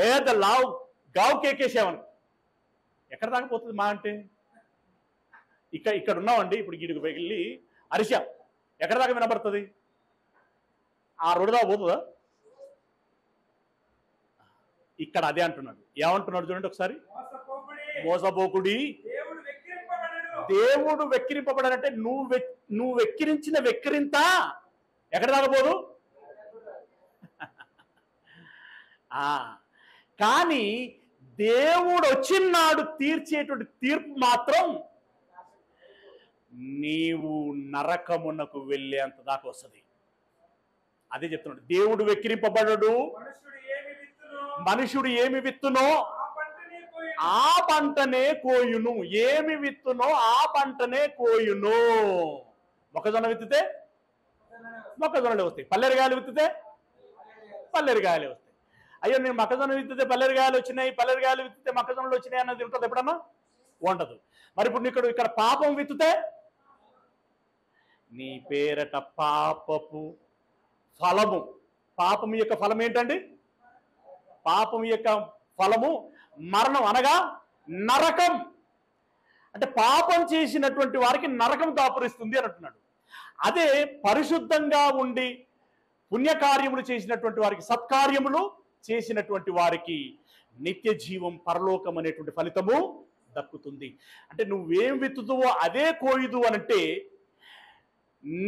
ఏదో గావు కేకేసావను, ఎక్కడ దాకా పోతుంది మా అంటే? ఇక్కడ ఉన్నామండి, ఇప్పుడు గీడికి వెళ్ళి అరిసా, ఎక్కడ దాకా వినపడుతుంది? ఆ రోడ్డు దాకా పోతుందా? ఇక్కడ అదే అంటున్నాడు. ఏమంటున్నాడు చూడండి ఒకసారి, మోసపోకుడి, దేవుడు వెక్కిరింపబడాలంటే నువ్వు వెక్కిరించిన వెక్కిరింత ఎక్కడ దాకపోదు. కానీ దేవుడు వచ్చినాడు తీర్చేటువంటి తీర్పు మాత్రం నీవు నరకమునకు వెళ్ళేంత దాకా వస్తుంది. అదే చెప్తున్నాడు, దేవుడు వెక్కిరింపబడడు, మనుషుడు ఏమి విత్తునో ఆ పంటనే కోయును. ఏమి విత్తునో ఆ పంటనే కోయును. మొక్కజొన్న విత్తితే మొక్కజొన్నలు వస్తాయి, పల్లెరిగాయలు విత్తితే పల్లెరిగాయలు వస్తాయి. అయ్యో నేను మొక్కజొన్న విత్తితే పల్లెరిగాయలు వచ్చినాయి, పల్లెరిగాయలు విత్తితే మొక్కజొన్నలు వచ్చినాయి అన్నది ఉంటుంది ఎప్పుడన్నా? ఉండదు. మరి ఇప్పుడు ఇక్కడ పాపం విత్తితే నీ పేరట పాపపు ఫలము. పాపం యొక్క ఫలం ఏంటండి? పాపం యొక్క ఫలము మరణం, అనగా నరకం. అంటే పాపం చేసినటువంటి వారికి నరకం దాపురిస్తుంది అని అంటున్నాడు. అదే పరిశుద్ధంగా ఉండి పుణ్యకార్యములు చేసినటువంటి వారికి, సత్కార్యములు చేసినటువంటి వారికి నిత్య జీవం, పరలోకం అనేటువంటి ఫలితము దక్కుతుంది. అంటే నువ్వేం విత్తుతావో అదే కోయుదు అనంటే,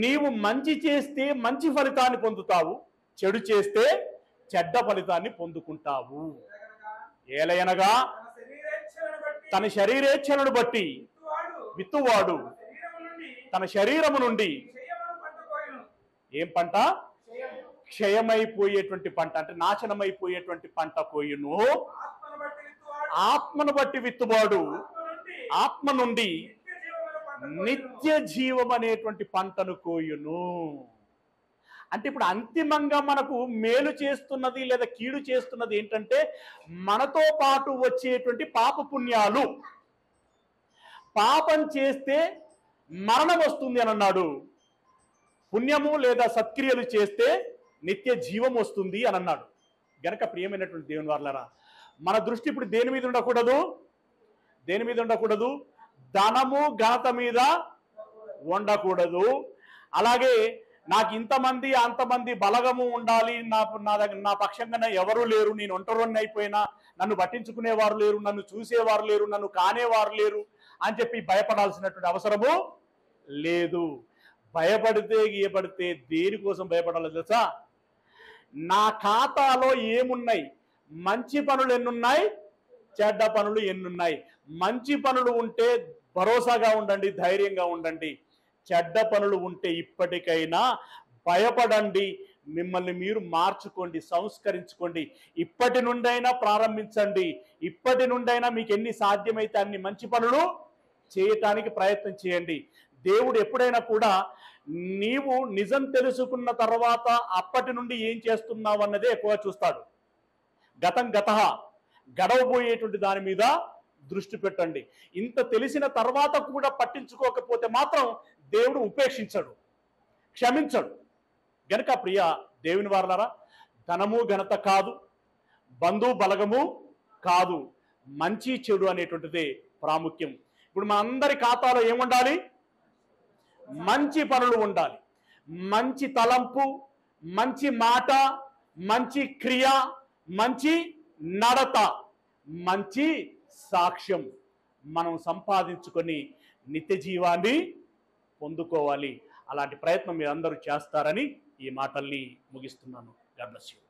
నీవు మంచి చేస్తే మంచి ఫలితాన్ని పొందుతావు, చెడు చేస్తే చెడ్డ ఫలితాన్ని పొందుకుంటావు. ఏలయనగా తన శరీరేచ్ఛలను బట్టి విత్తువాడు తన శరీరము నుండి ఏం పంట? క్షయమైపోయేటువంటి పంట, అంటే నాశనమైపోయేటువంటి పంట కోయును. ఆత్మను బట్టి విత్తువాడు ఆత్మ నుండి నిత్య జీవం అనేటువంటి పంటను కోయును. అంటే ఇప్పుడు అంతిమంగా మనకు మేలు చేస్తున్నది లేదా కీడు చేస్తున్నది ఏంటంటే, మనతో పాటు వచ్చేటువంటి పాప పుణ్యాలు. పాపం చేస్తే మరణం వస్తుంది అని అన్నాడు, పుణ్యము లేదా సత్క్రియలు చేస్తే నిత్య జీవం వస్తుంది అని అన్నాడు. గనక ప్రియమైనటువంటి దేవుని వారలారా, మన దృష్టి ఇప్పుడు దేని మీద ఉండకూడదు? దేని మీద ఉండకూడదు? ధనము ఘనత మీద ఉండకూడదు. అలాగే నాకు ఇంతమంది అంతమంది బలగము ఉండాలి, నా పక్షంగా ఎవరు లేరు, నేను ఒంటరిని అయిపోయినా, నన్ను పట్టించుకునేవారు లేరు, నన్ను చూసేవారు లేరు, నన్ను కానేవారు లేరు అని చెప్పి భయపడాల్సినటువంటి అవసరము లేదు. భయపడితే గీయపడితే దేనికోసం భయపడాలో తెలుసా? నా ఖాతాలో ఏమున్నాయి? మంచి పనులు ఎన్నున్నాయి, చెడ్డ పనులు ఎన్నున్నాయి. మంచి పనులు ఉంటే భరోసాగా ఉండండి, ధైర్యంగా ఉండండి. చెడ్డ పనులు ఉంటే ఇప్పటికైనా భయపడండి, మిమ్మల్ని మీరు మార్చుకోండి, సంస్కరించుకోండి. ఇప్పటి నుండైనా ప్రారంభించండి. ఇప్పటి నుండైనా మీకు ఎన్ని సాధ్యమైతే అన్ని మంచి పనులు చేయటానికి ప్రయత్నం చేయండి. దేవుడు ఎప్పుడైనా కూడా నీవు నిజం తెలుసుకున్న తర్వాత అప్పటి నుండి ఏం చేస్తున్నావు అన్నదే ఎక్కువ చూస్తాడు. గతం గతః, గడవబోయేటువంటి దాని మీద దృష్టి పెట్టండి. ఇంత తెలిసిన తర్వాత కూడా పట్టించుకోకపోతే మాత్రం దేవుడు ఉపేక్షించడు, క్షమించడు. గనుక ప్రియ దేవుని వారలారా, ధనము ఘనత కాదు, బంధు బలగము కాదు, మంచి చెడు అనేటువంటిదే ప్రాముఖ్యం. ఇప్పుడు మా అందరి ఖాతాలో ఏముండాలి? మంచి పనులు ఉండాలి. మంచి తలంపు, మంచి మాట, మంచి క్రియ, మంచి నడత, మంచి సాక్ష్యం మనం సంపాదించుకొని నిత్య జీవాన్ని పొందుకోవాలి. అలాంటి ప్రయత్నం మీరు అందరూ చేస్తారని ఈ మాటల్ని ముగిస్తున్నాను. God bless you.